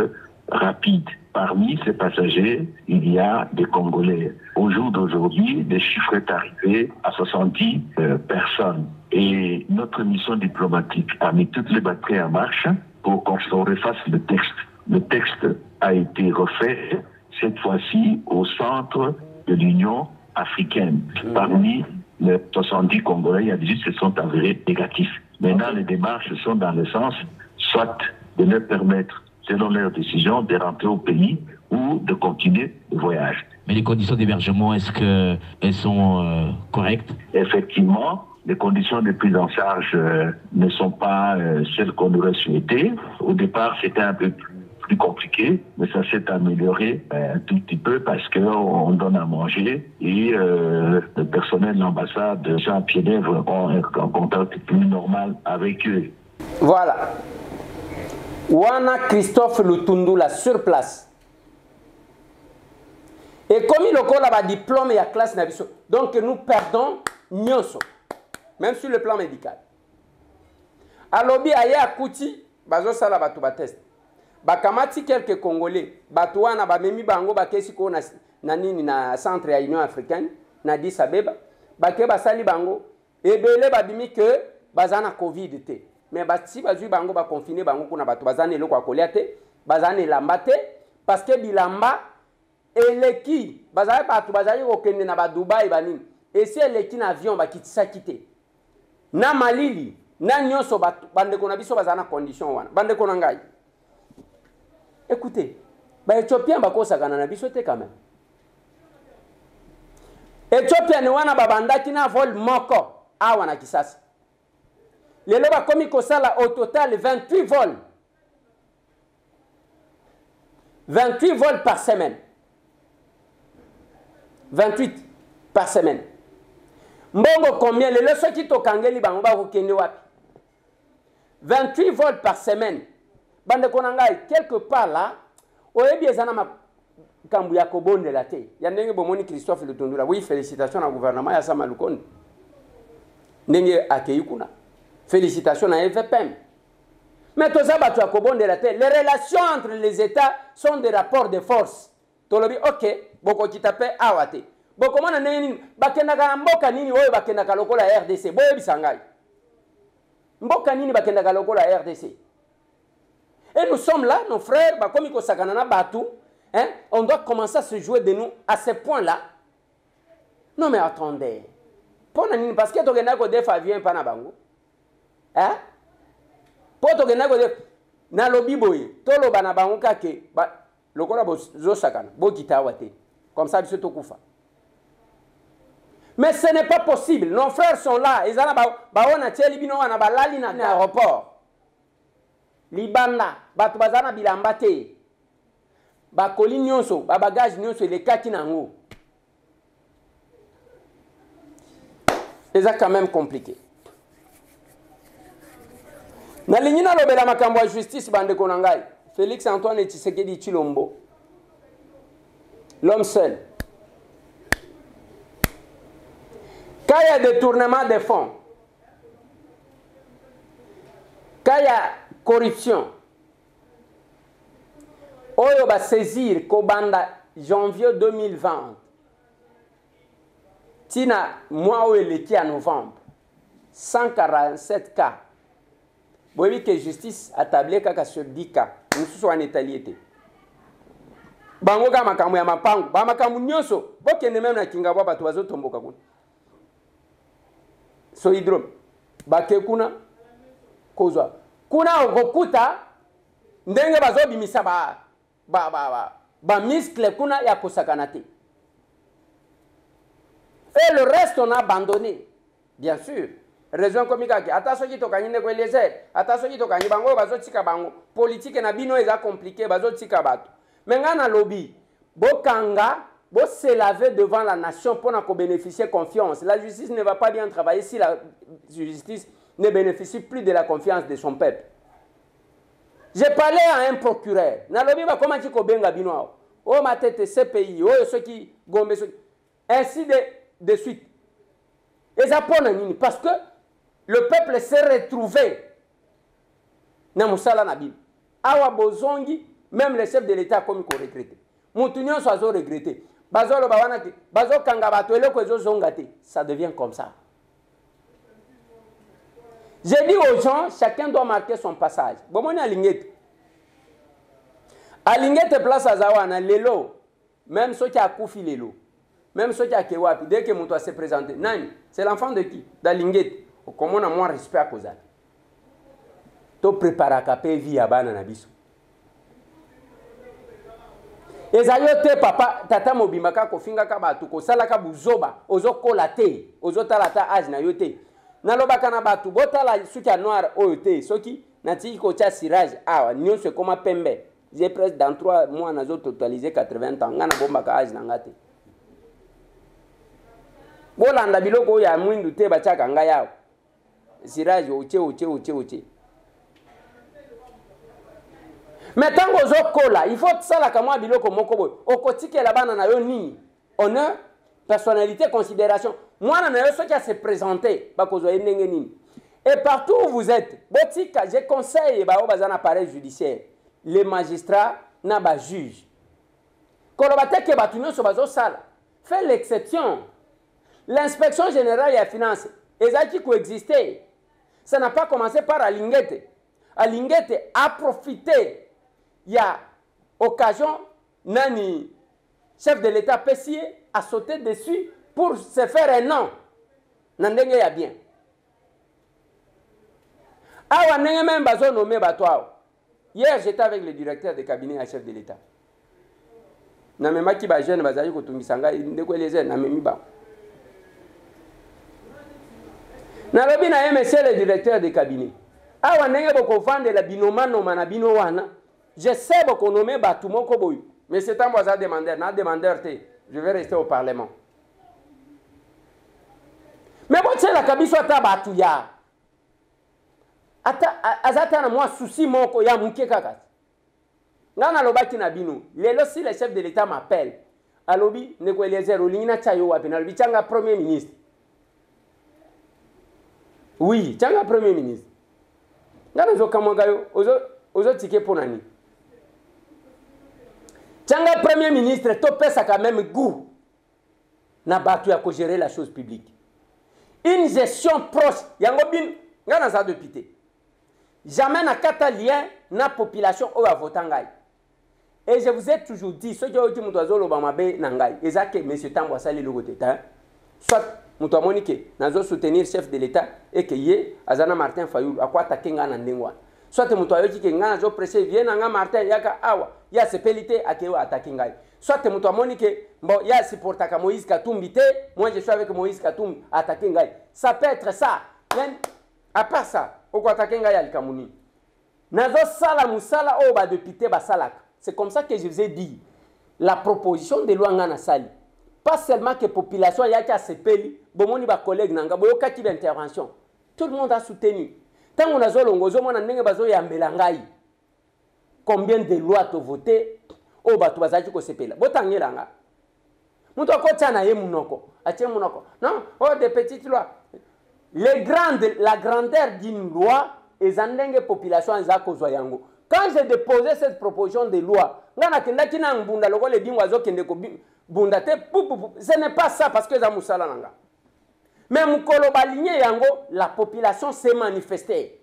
rapide. Parmi ces passagers, il y a des Congolais. Au jour d'aujourd'hui, le chiffre est arrivé à 70 personnes. Et notre mission diplomatique a mis toutes les batteries en marche pour qu'on refasse le texte. Le texte a été refait, cette fois-ci, au centre de l'Union africaine. Parmi les 70 Congolais, il y a 18 qui se sont avérés négatifs. Maintenant, les démarches sont dans le sens, soit de leur permettre, selon leur décision, de rentrer au pays ou de continuer le voyage. Mais les conditions d'hébergement, est-ce qu'elles sont correctes? Effectivement, les conditions de prise en charge ne sont pas celles qu'on aurait souhaité. Au départ, c'était un peu plus compliqué, mais ça s'est amélioré un tout petit peu parce qu'on donne à manger et le personnel de l'ambassade de Saint-Pierre ont un contact plus normal avec eux. Voilà. Wana Christophe Lutundula sur place. Et comme il a un diplôme et la classe, donc nous perdons Nyonso, même sur le plan médical. Alors, il y a Kouti, bazo sala batu batest. Bakamati quelques Congolais, batuana bamemi bango bakesi ko na nini na centre ya Union africaine, na Addis Abeba, bake basali bango, ebele babimi que bazana Covid te. Mais si bazui bango ba confiner bango kuna batu bazana eloko akolia te, bazana elamba te parce que bilamba eleki bazali batu bazali kokende na ba Dubai banini. Et si eleki na avion bakitisa kite. Na malili, na nyonso bande kona biso bazana condition wana. Bande kona ngai. Écoutez, les Éthiopiens bakosakana na biso te quand même. Éthiopiens wana babandaki na vol moko awa na Kisasa. Lelo bakomi kosala au total 28 vols. 28 vols par semaine. 28 par semaine. Mbongo combien lelo soki tokangeli bango bakokende wapi? 28 vols par semaine. Bande konangai quelque part là, oyebi ezana makambu ya kobonde la te. Ya ndenge bomoni Christophe Lutundula. Oui, félicitations au gouvernement ya Sama Lukonde. Ndenge akei kuna. Félicitations à FPM. Mais tout ça batu ya kobonde la te. Les relations entre les États sont des rapports de force. Tolobi OK, boko kitape awate. Boko mona nini bakendaka mboka nini oyo bakendaka lokola RDC. Boye bisangai. Mboka nini bakendaka lokola RDC. Et nous sommes là, nos frères, comme ils ont battu, on doit commencer à se jouer de nous à ce point-là. Non mais attendez. Parce que tu as un def avion pas na bango. Hein? Pour tu as un def na lobi boy, to lo bana bango kake, ba lokola zo sakana, bo kitawate. Comme ça biso to kufa. Mais ce n'est pas possible. Nos frères sont là, ils ont ba ona teli bino wana balali na aéroport. Libanda, batu bazana bilamba te. Bakoli nyonso, babagage nyonso le kaki nango. C'est quand même compliqué. Na lignina lobela makambo ya justice bande konangai. Félix Antoine Tshisekedi Tshilombo. L'homme seul. Quand il y a détournement des fonds, quand il y a corruption, oyo va saisir Kobanda janvier 2020. Tina, moi où il était en novembre, 147 cas. Vous voyez que justice a tablé kaka sur 10 cas. Nous sommes en Italie. Bango ka makamu ya mapangu, ba makamu nyonso, bokende même na kingabwa batu bazo tomboka kuna. So hydrome, bake kuna kozwa. Kuna okuta ndenge bazo bimisa ba muscle kuna ya kosakana te. Et le reste on a abandonné, bien sûr. raison comme kaki ata soki tokangi ndeko Eliezer ata soki tokangi bango bazotika bango politique na bino eza compliqué bazotika bato mais nga na lobby bokanga bo se laver devant la nation pour na ko bénéficier confiance. La justice ne va pas bien travailler si la justice ne bénéficie plus de la confiance de son peuple. J'ai parlé à un procureur na lobby ba comment ko benga bino o ma tête CPI o soki gombe soki ainsi de suite. Et ça parce que le peuple s'est retrouvé dans Moussala Nabil. Awa Bozongi, même le chef de l'État a commis qu'on regretté. Moutounion soit regretté. Bazolo Bawanate, Bazo Kangabato, ça devient comme ça. J'ai dit aux gens, chacun doit marquer son passage. Bon, on est à Lingette. À Lingette, place à Zawana, Lelo, même ceux qui a Koufi Lelo. Même ceux qui ont Kewapi, dès que Moutoua s'est présenté, c'est l'enfant de qui? D'Alinguet. Comment on a moins respect à cause de ça? Tu prépares à caper vie à Bananabiso. Et ça y est, papa, tata mobimaka kofinga kabatu ko salaka buzoba ozo kolate ozo talata âge na yote. Nalobaka na batu botala suki ya noir oyote soki natiki ko tia sirage awa nyonso koma pembe. J'ai presque dans 3 mois nazo totaliser 80 ans ngana bombaka âge na ngate. Bolanda biloko ya mwindu te bachaka nga yao sirage oche. Mais tant que zokola, il faut ça la kamwa biloko moko boy. Okotike la bana na yo nini? Honneur, personnalité, considération. Moi na yo ce qui a se présenter ba kozo ndenge nini. Et partout où vous êtes, botika, je conseille ba bazana appareil judiciaire, les magistrats na ba juge. Kolobate ke batunyo so bazo sala. Fais l'exception. L'inspection générale des finances, qui coexistaient, ça n'a pas commencé par Alinguete. Alinguete a profité, il y a occasion, Nani, chef de l'État Pessier, a sauté dessus pour se faire un nom. Nandenge ya bien. Awa nenge même bazo nommé batwa. Hier, j'étais avec le directeur de cabinet à chef de l'État. Na mema ki ba jeune bazali ko tungisanga ndeko Eliezer na memi ba. Nalobi na ye monsieur le directeur de cabinet. Awa ndenge boko vande la binomano mana bino wana. Je sais boko nommer batu moko boyu. Mais c'est un boisa demandeur, na demandeur te. Je vais rester au parlement. Mais bon c'est la kabiso ata batu ya. Ata azata na moi souci moko ya muke kaka. Ngana lobaki na bino. Lelo si le chef de l'État m'appelle. Alobi ndeko Eliezer olingina chayo wapi na lobi changa premier ministre. Oui, tchanga premier ministre. Ngana zo kamangayo ozo tike ponani. Tchanga premier ministre to pesa quand même goût na batu ya ko gérer la chose publique. Une gestion proche yango bin ngana za député. Jamais na kata lien na population o a votangai. Et je vous ai toujours dit ce que oti muto azolo ba mabe na ngai. Ezake monsieur Tambo asali le côté ta. Soit muto amonike nazo soutenir chef de l'État et que ye azana Martin Fayulu akwa takenga na ndengwa. Soit muto ayoki ke ngana zo pressé vient nga Martin yaka awa ya sepelité akewa atakingai. Soit muto amonike bon ya supportaka Moïse Katumbi te, moi je suis avec Moïse Katumbi atakingai. Ça peut être ça. Même à part ça, oko atakingai alikamuni. Nazo sala musala o ba député ba salaka. C'est comme ça que je vous ai dit la proposition de loi ngana sali. Pas seulement que la population y a qu'à se payer, bomoni ba collègue nanga boyoka ki d'intervention. Tout le monde a soutenu. Tant on a zolongozo mona ndenge bazo ya mbelangai. Combien de lois to voter o batu bazaji ko sepela. Botangela nga. Muto ko tana ye munoko, atie munoko. Non, oh des petites lois. La grandeur d'une loi et zandenge population nzako zo yango. Quand j'ai déposé cette proposition de loi, ce n'est pas ça parce que mais la population s'est manifestée.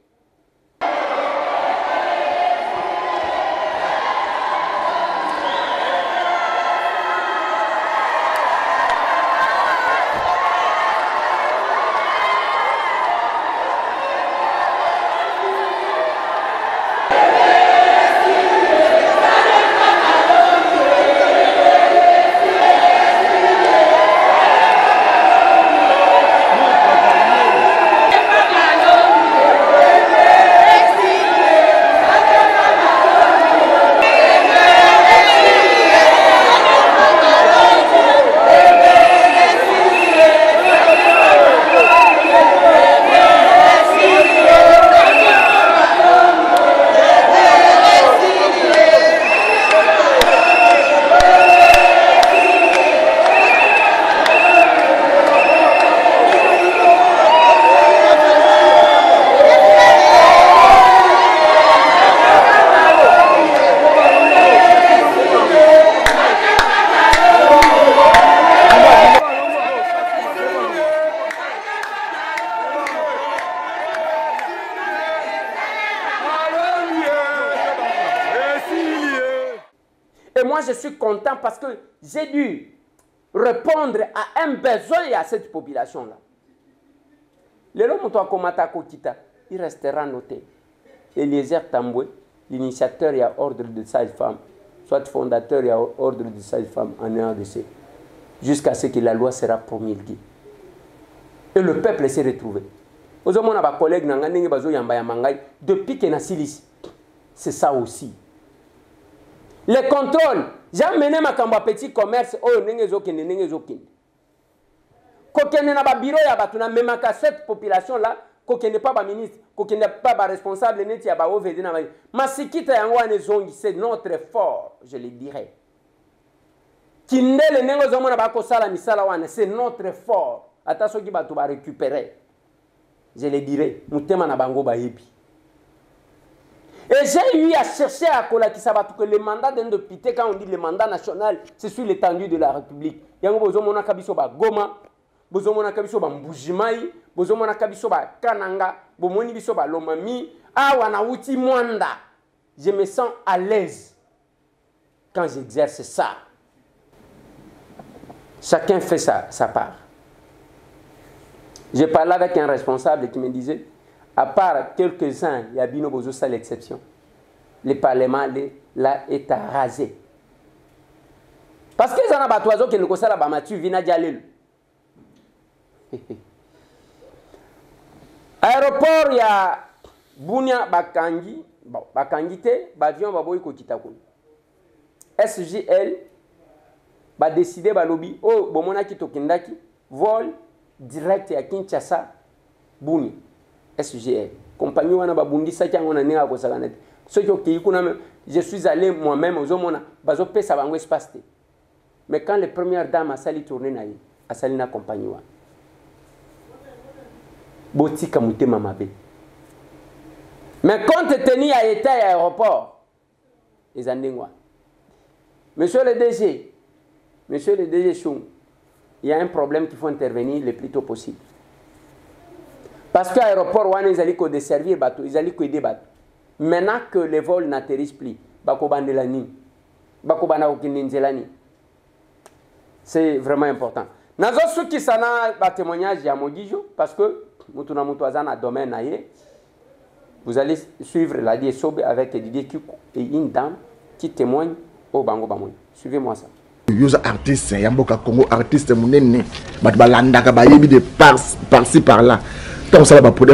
moi, je suis content parce que j'ai dû répondre à un besoin et à cette population-là. Il restera noté. Eliezer Tamboué, l'initiateur et ordre de sage-femme, soit fondateur et ordre de sage-femme en RDC, jusqu'à ce que la loi sera promulguée. Et le peuple s'est retrouvé. Depuis que Nassilis, c'est ça aussi. Les contrôles, j'ai amené ma camba petit commerce, oh, n'engezokende, n'engezokende. Kokende na ba bureau ya batuna, même à cette population-là, kokende pas ba ministre, kokende pas ba responsable, neti ya ba ovede na ba. Masikita yango anezongi, c'est notre fort, je le dirais. Kindele n'engezomona ba kosala misala wana, c'est notre fort. Attention qui batu ba récupérer. Je le dirais, mutema na bango ba yebi. Et j'ai eu à chercher à Kolakisabatu que le mandat d'un député, quand on dit le mandat national, c'est sur l'étendue de la République. Yango bozomona kabiso ba Goma, bozomona kabiso ba Mbujimai, bozomona kabiso ba Kananga, bomoni biso ba Lomami, awana uti mwanda. Je me sens à l'aise quand j'exerce ça. Chacun fait sa part. J'ai parlé avec un responsable qui me disait, à part quelques-uns, il y a Bino Bozo, c'est l'exception. Le Parlement là est arasé. Parce que les gens ont oiseaux qui ne connaissent pas Mathieu Vina Dialel. Aéroport, il y a Bounia Bakangi, Bakangite, Bavion Baboy Kokitakun. SGL va décider, va lobby, oh, Bomona Kitokindaki, vol direct à Kinshasa, Bounia. SGL. Compagnie wana babundi saki ngona ninga ko sakanete. Ceux qui kuna je suis allé moi-même aux homona bazo pesa bango espace. Mais quand les premières dames a sali tourner na yi, a sali na compagnie wa. Botika mutema mabe. Mais compte tenu à état et aéroport, les andengwa. Monsieur le DG Choum, il y a un problème qu'il faut intervenir le plus tôt possible. Parce que l'aéroport, ils allaient desservir, ils allaient aider. Maintenant que les vols n'atterrissent plus, c'est vraiment important. Nous avons qui un témoignage à Modijo, parce que vous allez suivre la DSOB avec Didier Kikou et une dame qui témoigne au Bango Bamoy. Suivez-moi ça. Yosa artiste, Yamboka Congo artiste munene, batbalanda kabayebi de par-ci par-là. Tant ça va produit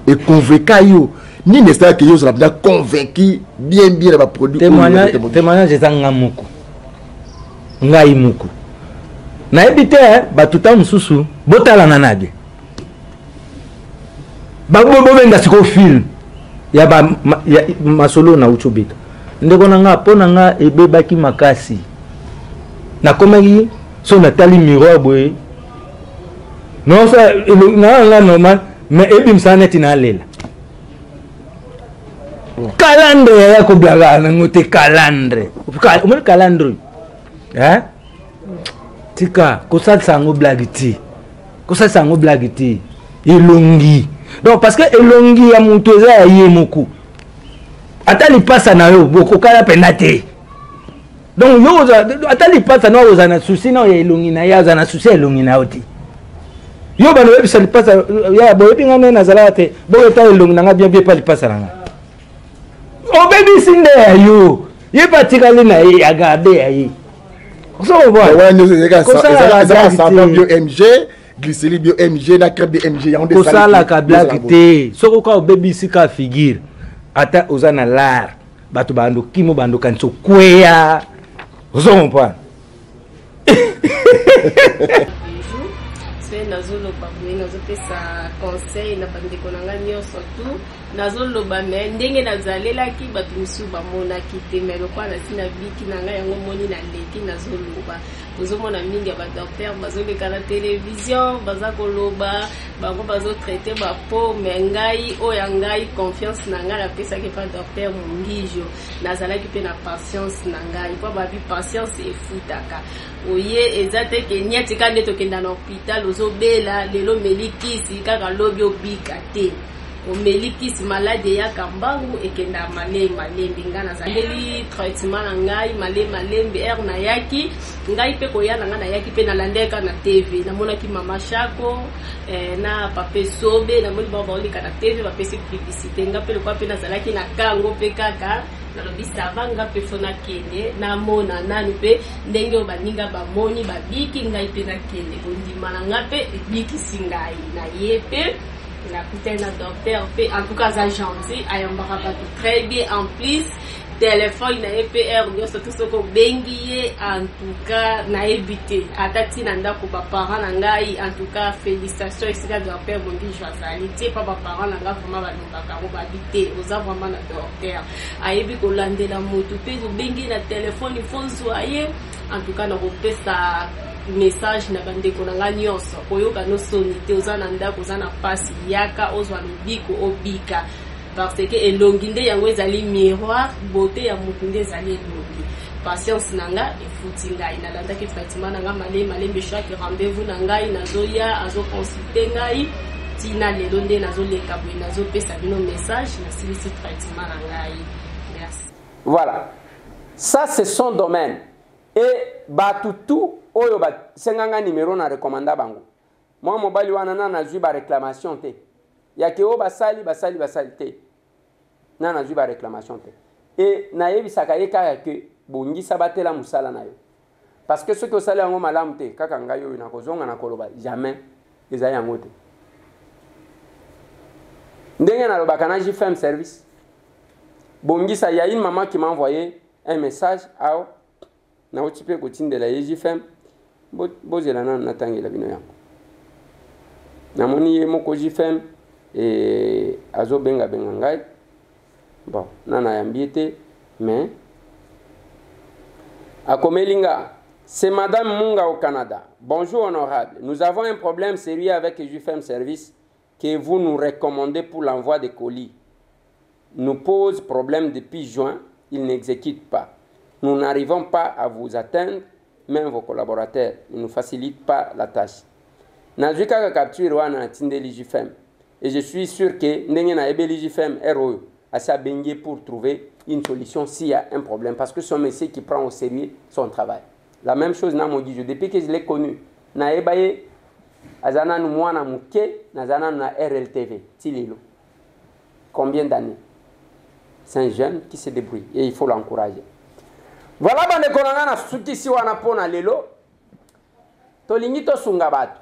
et convaincu yo ni n'est-ce que yo ça va convaincu bien va produit témoignage est ngamuku ngai muku na ebité batuta mususu botala nanade babo benga siko film ya ba masolo na uchobeta ndeko nanga pona nga ebebaki makasi na komaki so natali miroir boy. Non, ça, normal, mais ebim ça net inalela. Calandre ya ko blaga na ngote calandre. Umel calandre. Hein? Tika, ko sa sango blagiti. Ko sa sango blagiti. Elongi. Donc parce que elongi ya mutoza ya yemoku. Atali passa na yo boko kala penate. Donc yo atali passa na yo na souci na elongi na ya na souci elongi na oti. Yo bano webi sali pasa ya bo webi ngane na zalate bo eta elong na bien bien pali pasa na o baby sinde yo ye patikali na ye agabe ayi so bo ouais nous ça bio MG glycérie bio MG na crème bio MG ya on de ça la ka blague te so ko ka baby sika figure ata ozana lar batu bando kimo bando kanso kweya so bo nazoloba boye nazopesa conseil na bandeko na ngai nyonso tu nazoloba me ndenge nazalelaki bato misusu bamonaki te me lokwa nasi na biki na ngai yango moni na leki nazoloba ozomona mingi ya badokter bazoleka na télévision baza koloba bango bazotraite bapo me ngai oyo ya ngai confiance na ngai napesaki pa docteur Mungijo nazalaki mpe na patience na ngai po babi patience efutaka oye eza te ke nyati ka nde tokenda na hôpital ozobela lelo melikisi kaka lobi obika te omeli kisi malade ya kambangu ekenda malembe nga nazangeli traitement na ngai malembe er na yaki ngai pe koya na nga na yaki pe nalandeka na TV namonaki mama Shako na pape Sobe namoni baolika na TV bapesi publicité nga pe lokwa pe nazalaki na kango pe kaka nalobi savanga pe fona kende namona nanu pe ndenge baninga bamoni babiki ngai pe na kende ondima na nga pe bikisi ngai na ye pe la putain de docteur fait en tout cas ça gentil ayambara bato très bien en plus téléphone na EPR nyoso tout ce ko bengiye en tout cas na éviter atati na ndako ba parents na ngai en tout cas félicitations extra de père Mondi Joazali tie pa ba parents na nga vraiment ba lobaka ko ba bité oza vraiment na docteur ayebi ko landela moto pe ko bengi na téléphone fonzo aye en tout cas na ko pesa message na bandeko na nga nyonso koyoka no sonite oza na ndako oza na pasi yaka ozwa lobiko obika parce que elongi nde yango ezali miroir beauté ya motu nde ezali elongi patience na nga efuti ngai nalandaki traitement na nga malembe chaque rendez-vous na ngai nazoya azoconsulte ngai tina lelo nde nazoleka boye nazopesa bino message nasilisi traitement na ngai. Merci. Voilà, ça c'est son domaine et batutu oyo ba senganga numéro na recommanda bango moi mobali wana na nazwi ba réclamation te yake o basali te na nazwi ba réclamation te et na yebisaka ye kaka ke bongisa batela musala na yo parce que ce que osali yango malamu te kaka ngai oyo na kozonga na koloba jamais ezali yango te ndenge na lobaka na JFM service bongisa ya une maman qui m'a envoyé un message ao na otipe kotindela ye JFM bozela na natangela bino yango namoni ye moko JFM azo benga ngai bon nana yambiete mais akomelinga c'est madame Munga au Canada. Bonjour honorable, nous avons un problème sérieux avec JFM Service que vous nous recommandez pour l'envoi des colis. Nous pose problème depuis juin, il n'exécute pas. Nous n'arrivons pas à vous atteindre, même vos collaborateurs ne nous facilitent pas la tâche. Najuka capture wana tindeli JFM et je suis sûr que ndenge na ebeli JFM RO a sa bengue pour trouver une solution s'il y a un problème parce que c'est un monsieur qui prend au sérieux son travail. La même chose na Modijo depuis que je l'ai connu na ebaye azana nu mwana muke nazana na RLTV tilelo. Combien d'années? C'est un jeune qui se débrouille et il faut l'encourager. Voilà bande konanga na suki si wana pona lelo tolingi to sunga batu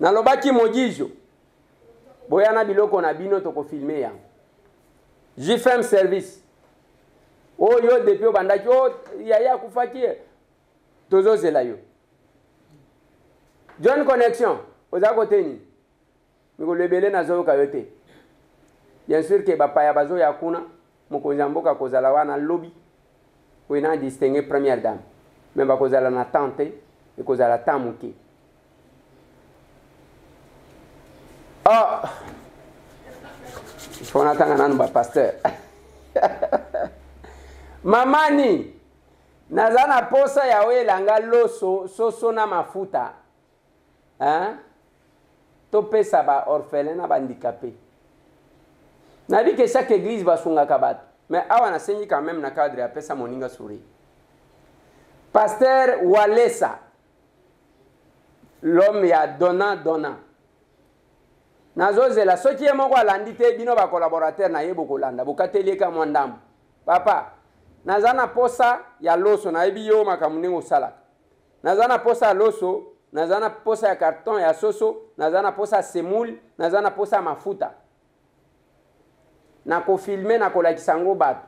na lobaki Modijo boyana biloko na bino to ko filmer ya JFM Service oh yo depuis bandaki oh yaya kufaki tozo zela yo John Connection oza koteni miko lebele na zo ka yote bien sûr que bapaya bazo ya kuna mokonza mboka kozala wana lobby ko ina distinguer première dame mais ba kozala na tante et kozala tamuki oh il faut natanga nanu ba pasteur mamani nazana posa ya welanga loso soso na mafuta hein to pesa ba orphelin na handicapé na dit que chaque église va sunga kabat mais awa na senyi quand même na cadre ya pesa moninga suri pasteur Walesa l'homme ya dona nazozela soki moko alandi te bino ba collaborateur na yebo kolanda bokateleka mwandambo papa nazana posa ya loso na yebi yo makamuningo sala nazana posa ya loso nazana posa ya carton ya soso nazana posa semoule nazana posa mafuta na ko filmer na kolakisa ngo bato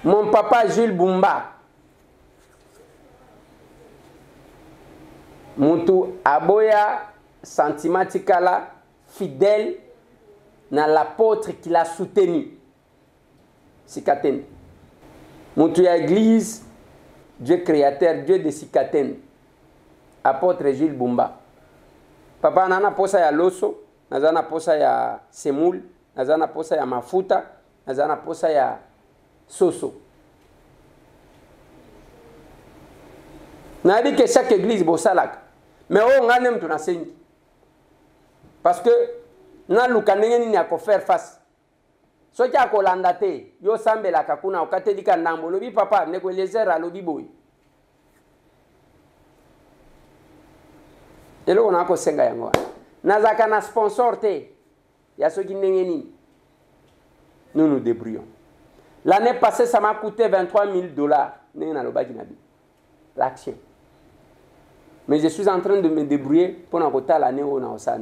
mon papa Jules Bumba mutu aboya sentimental fidèle na l'apôtre qui l'a soutenu Sikaten mutu ya église Dieu créateur Dieu de Sikaten apôtre Jules Bumba papa nana posa ya loso nazana posa ya semoule nazana posa ya mafuta nazana posa ya soso na dit que chaque église bosalaka Mais on a même ton enseigne. Parce que na lukanenge ni ako faire face. So ki ako landate yo sambe la kakuna okate dika ndambo lobi papa ne ko lezera lobi boy. Elo on a ko senga yango. Nazaka na sponsor te. Ya so ki ndenge ni. Nous nous débrouillons. L'année passée, ça m'a coûté 23 000 $. L'action. Mais je suis en train de me débrouiller pour n'avoir l'année où on a ça.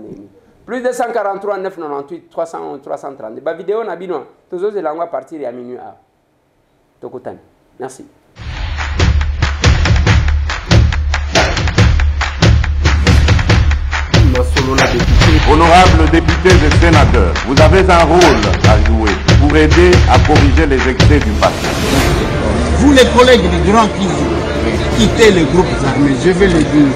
Plus de 143, 998, 311, 330. La vidéo n'a pas tous les langues à partir à minuit. Merci. Honorables députés et sénateurs, vous avez un rôle à jouer pour aider à corriger les excès du passé. Vous les collègues des grands qui quittez les groupes armés, je vais le dire.